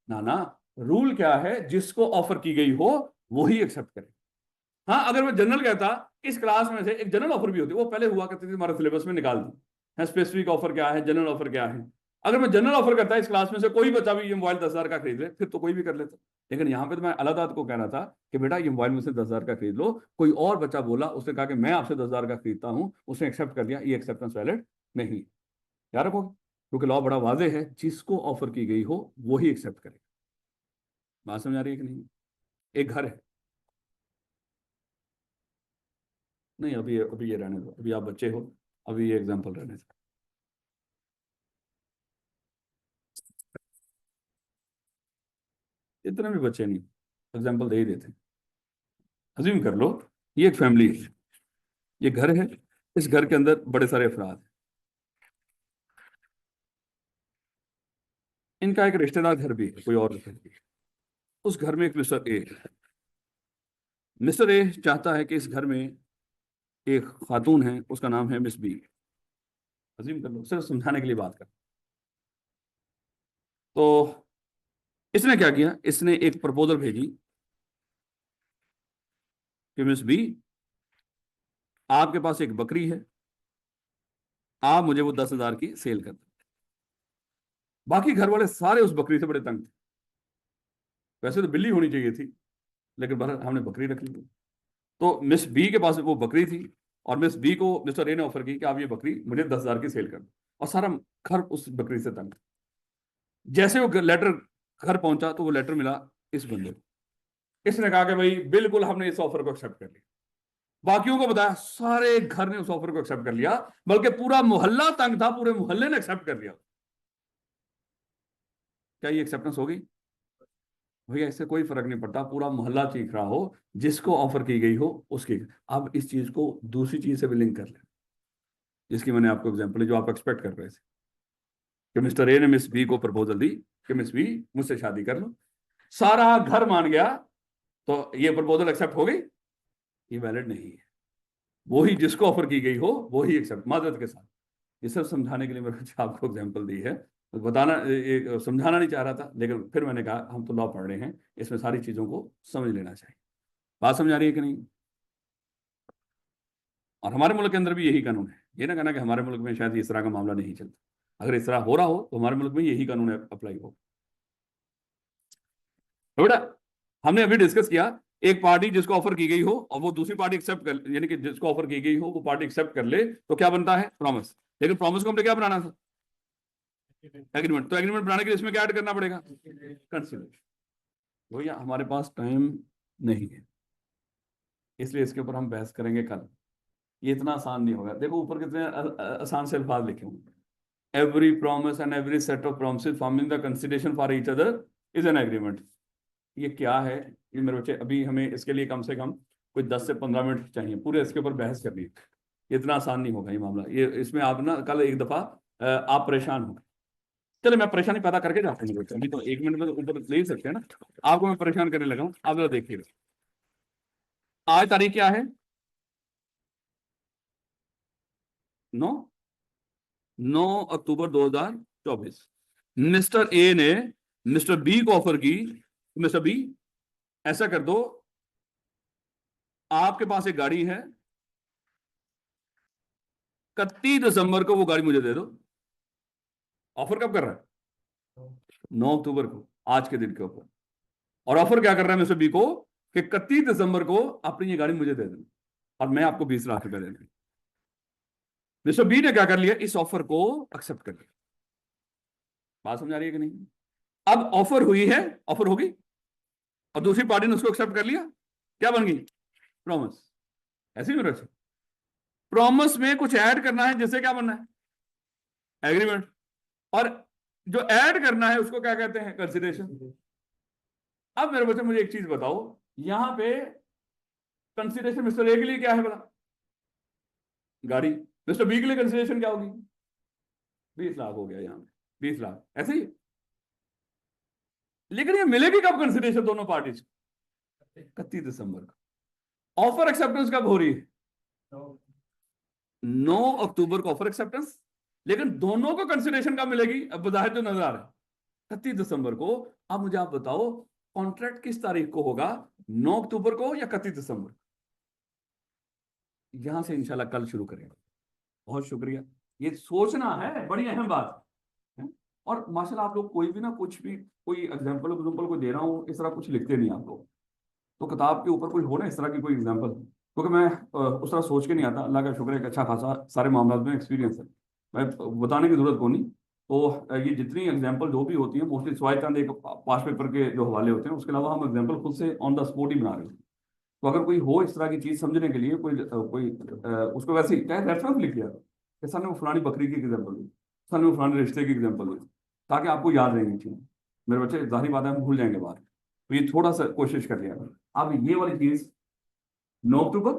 ना ना, रूल क्या है, जिसको ऑफर की गई हो वही एक्सेप्ट करे। हाँ, अगर मैं जनरल कहता, इस क्लास में से एक जनरल ऑफर भी होती, वो पहले हुआ करती थी, हमारे सिलेबस में निकाल दी है, स्पेसिफिक ऑफर क्या है, जनरल ऑफर क्या है। अगर मैं जनरल ऑफर करता इस क्लास में से कोई बच्चा भी ये मोबाइल 10,000 का खरीद ले, फिर तो कोई भी कर लेता। लेकिन यहाँ पे तो मैं अलादाद को कह रहा था कि बेटा ये मोबाइल मुझसे 10,000 का खरीद लो। कोई और बच्चा बोला, उसने कहा कि मैं आपसे 10,000 का खरीदता हूँ, उसने एक्सेप्ट कर लिया, ये एक्सेप्टेंस वैलिड नहीं। याद रखो, क्योंकि लॉ बड़ा वाजे है, जिसको ऑफर की गई हो वही एक्सेप्ट करे। बात समझ आ रही है कि नहीं? एक घर है, नहीं अभी अभी ये रहने दो, अभी आप बच्चे हो, अभी ये एग्जाम्पल रहने दो। इतने भी बच्चे नहीं, एग्जाम्पल दे ही देते। अज्यूम कर लो, ये एक फैमिली है, ये घर है, इस घर के अंदर बड़े सारे अफराद हैं। इनका एक रिश्तेदार घर भी है, कोई और घर भी है। उस घर में एक मिस्टर ए है। मिस्टर ए चाहता है कि इस घर में एक खातून है, उसका नाम है मिस बी। अज्यूम कर लो, सिर्फ समझाने के लिए बात कर। तो इसने क्या किया, इसने एक प्रपोजल भेजी कि मिस बी, आपके पास एक बकरी है, आप मुझे वो 10,000 की सेल कर दो। बाकी घर वाले सारे उस बकरी से बड़े तंग थे। वैसे तो बिल्ली होनी चाहिए थी, लेकिन बहरहाल हमने बकरी रख ली। तो मिस बी के पास वो बकरी थी, और मिस बी को मिस्टर ए ने ऑफर की कि आप ये बकरी मुझे 10,000 की सेल कर दो। और सारा घर उस बकरी से तंग। जैसे वो लेटर घर पहुंचा, तो वो लेटर मिला इस बंदे को। इसने कहा कि भाई बिल्कुल हमने इस ऑफर को एक्सेप्ट कर लिया। बाकियों को बताया, सारे घर ने उस ऑफर को एक्सेप्ट कर लिया, बल्कि पूरा मोहल्ला तंग था, पूरे मोहल्ले ने एक्सेप्ट कर लिया। क्या ये एक्सेप्टेंस होगी? भैया इससे कोई फर्क नहीं पड़ता, पूरा मोहल्ला चीख रहा हो, जिसको ऑफर की गई हो उसकी। अब इस चीज को दूसरी चीज से भी लिंक कर ले, जिसकी मैंने आपको एग्जांपल, जो आप एक्सपेक्ट कर रहे थे, कि मिस्टर ए ने मिस बी को प्रपोजल दी कि मिस बी मुझसे शादी कर लो। सारा घर मान गया, तो ये प्रपोजल एक्सेप्ट हो गई? ये वैलिड नहीं है। वही जिसको ऑफर की गई हो वही एक्सेप्ट, माजरत के साथ। ये सब समझाने के लिए मैंने आपको एग्जाम्पल दी है, तो बताना, ये समझाना नहीं चाह रहा था, लेकिन फिर मैंने कहा हम तो लॉ पढ़ रहे हैं, इसमें सारी चीजों को समझ लेना चाहिए। बात समझ आ रही है कि नहीं? और हमारे मुल्क के अंदर भी यही कानून है, ये ना कहना कि हमारे मुल्क में शायद इस तरह का मामला नहीं चलता। अगर इस तरह हो रहा हो तो हमारे मुल्क में यही कानून अप्लाई हो। तो बेटा हमने अभी डिस्कस किया, एक पार्टी जिसको ऑफर की गई हो और वो दूसरी पार्टी एक्सेप्ट कर, यानी कि जिसको ऑफर की गई हो वो पार्टी एक्सेप्ट कर ले, तो क्या बनता है? प्रॉमिस। लेकिन प्रॉमिस को हमने क्या बनाना था? एग्रीमेंट। तो एग्रीमेंट बनाने के लिए इसमें क्या ऐड करना पड़ेगा? कंसिडरेशन। भैया हमारे पास टाइम नहीं है, इसलिए इसके ऊपर हम बहस करेंगे कल। ये इतना आसान नहीं होगा। देखो ऊपर कितने आसान से अल्फाज लिखे होंगे। Every promise and every set of promises forming the consideration for each other is an agreement. ये क्या है? ये मेरे बच्चे, अभी हमें इसके लिए कम से कम कोई 10 से 15 मिनट चाहिए, पूरे इसके ऊपर बहस करनी है। इतना आसान नहीं होगा ये मामला, ये इसमें आप ना कल एक दफा आप परेशान हो। चलो मैं परेशानी पैदा करके जाता हूँ, अभी तो 1 मिनट में तो ऊपर ले ही सकते हैं ना। आपको मैं परेशान करने लगा हूँ, आप जरा देखिए। आज तारीख क्या है? 9, 9 अक्टूबर 2024। मिस्टर ए ने मिस्टर बी को ऑफर की, मिस्टर बी ऐसा कर दो, आपके पास एक गाड़ी है, 31 दिसंबर को वो गाड़ी मुझे दे दो। ऑफर कब कर रहा है? 9 अक्टूबर को, आज के दिन के ऊपर। और ऑफर क्या कर रहा है मिस्टर बी को कि 31 दिसंबर को अपनी ये गाड़ी मुझे दे देना, और मैं आपको 20 लाख रुपए दे दूंगा। मिस्टर बी ने क्या कर लिया? इस ऑफर को एक्सेप्ट कर लिया। बात समझ आ रही है कि नहीं? अब ऑफर हुई है, ऑफर होगी, और दूसरी पार्टी ने उसको एक्सेप्ट कर लिया, क्या बन गई? प्रॉमिस। ऐसे ही मेरा प्रॉमिस में कुछ ऐड करना है, जिससे क्या बनना है, एग्रीमेंट। और जो ऐड करना है उसको क्या कहते हैं, कंसिडरेशन। अब मेरे बच्चे मुझे एक चीज बताओ, यहां पे कंसिडरेशन मिस्टर ए के लिए क्या है बोला, गाड़ी। मिस्टर बी के लिए कंसिडरेशन क्या होगी, 20 लाख हो गया यहाँ पे, 20 लाख ऐसे ही। लेकिन ये मिलेगी कब कंसिडरेशन दोनों पार्टीज, 31 दिसंबर को। ऑफर एक्सेप्टेंस कब हो रही है, 9 अक्टूबर को ऑफर एक्सेप्टेंस। लेकिन दोनों को कंसिडरेशन कब मिलेगी, अब बाहर जो नजर आ रहा है 31 दिसंबर को। अब मुझे आप बताओ कॉन्ट्रैक्ट किस तारीख को होगा, 9 अक्टूबर को या 31 दिसंबर। यहां से इंशाल्लाह कल शुरू करेंगे। बहुत शुक्रिया, ये सोचना है, बड़ी अहम बात है। और माशाल्लाह आप लोग कोई भी ना कुछ भी, कोई एग्जाम्पल एग्जाम्पल को दे रहा हूँ, इस तरह कुछ लिखते नहीं आप लोग। तो किताब के ऊपर कोई हो ना इस तरह की कोई एग्जाम्पल, क्योंकि मैं उस तरह सोच के नहीं आता। अल्लाह का शुक्र है कि अच्छा खासा सारे मामला में एक्सपीरियंस है, मैं बताने की जरूरत को नहीं। तो ये जितनी एग्जाम्पल जो भी होती है मोस्टली स्वाय चंद एक पास पेपर के जो हवाले होते हैं, उसके अलावा हम एग्जाम्पल खुद से ऑन द स्पॉट ही बना रहे हैं। तो अगर कोई हो इस तरह की चीज समझने के लिए उसको वैसे ही चाहे रेफरेंस लिख लिया कि सर ने वो फलानी बकरी की एग्जाम्पल दी, सर ने वो फलाने रिश्ते की एग्जाम्पल दी, ताकि आपको याद रहेंगी चीज। मेरे बच्चे जाहिर बात है हम भूल जाएंगे बात, तो ये थोड़ा सा कोशिश कर लिया। अब ये वाली चीज 9 अक्टूबर,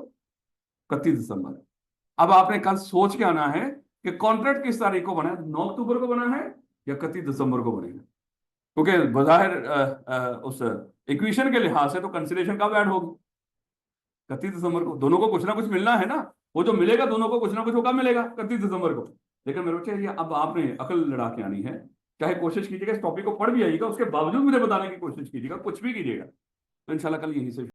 31 दिसंबर। अब आपने कल सोच के आना है कि कॉन्ट्रैक्ट किस तारीख को बना है, 9 अक्टूबर को बना है या 31 दिसंबर को बनेगा। क्योंकि बाहर उस इक्वेशन के लिहाज से तो कंसिडरेशन कब ऐड होगी, 31 दिसंबर को। दोनों को कुछ ना कुछ मिलना है ना, वो जो मिलेगा दोनों को कुछ ना कुछ वो कब मिलेगा, 31 दिसंबर को। लेकिन मेरे बच्चे ये अब आपने अकल लड़ा के आनी है। चाहे कोशिश कीजिएगा इस टॉपिक को पढ़ भी आइएगा, उसके बावजूद मुझे बताने की कोशिश कीजिएगा, कुछ भी कीजिएगा। तो इंशाल्लाह कल यहीं से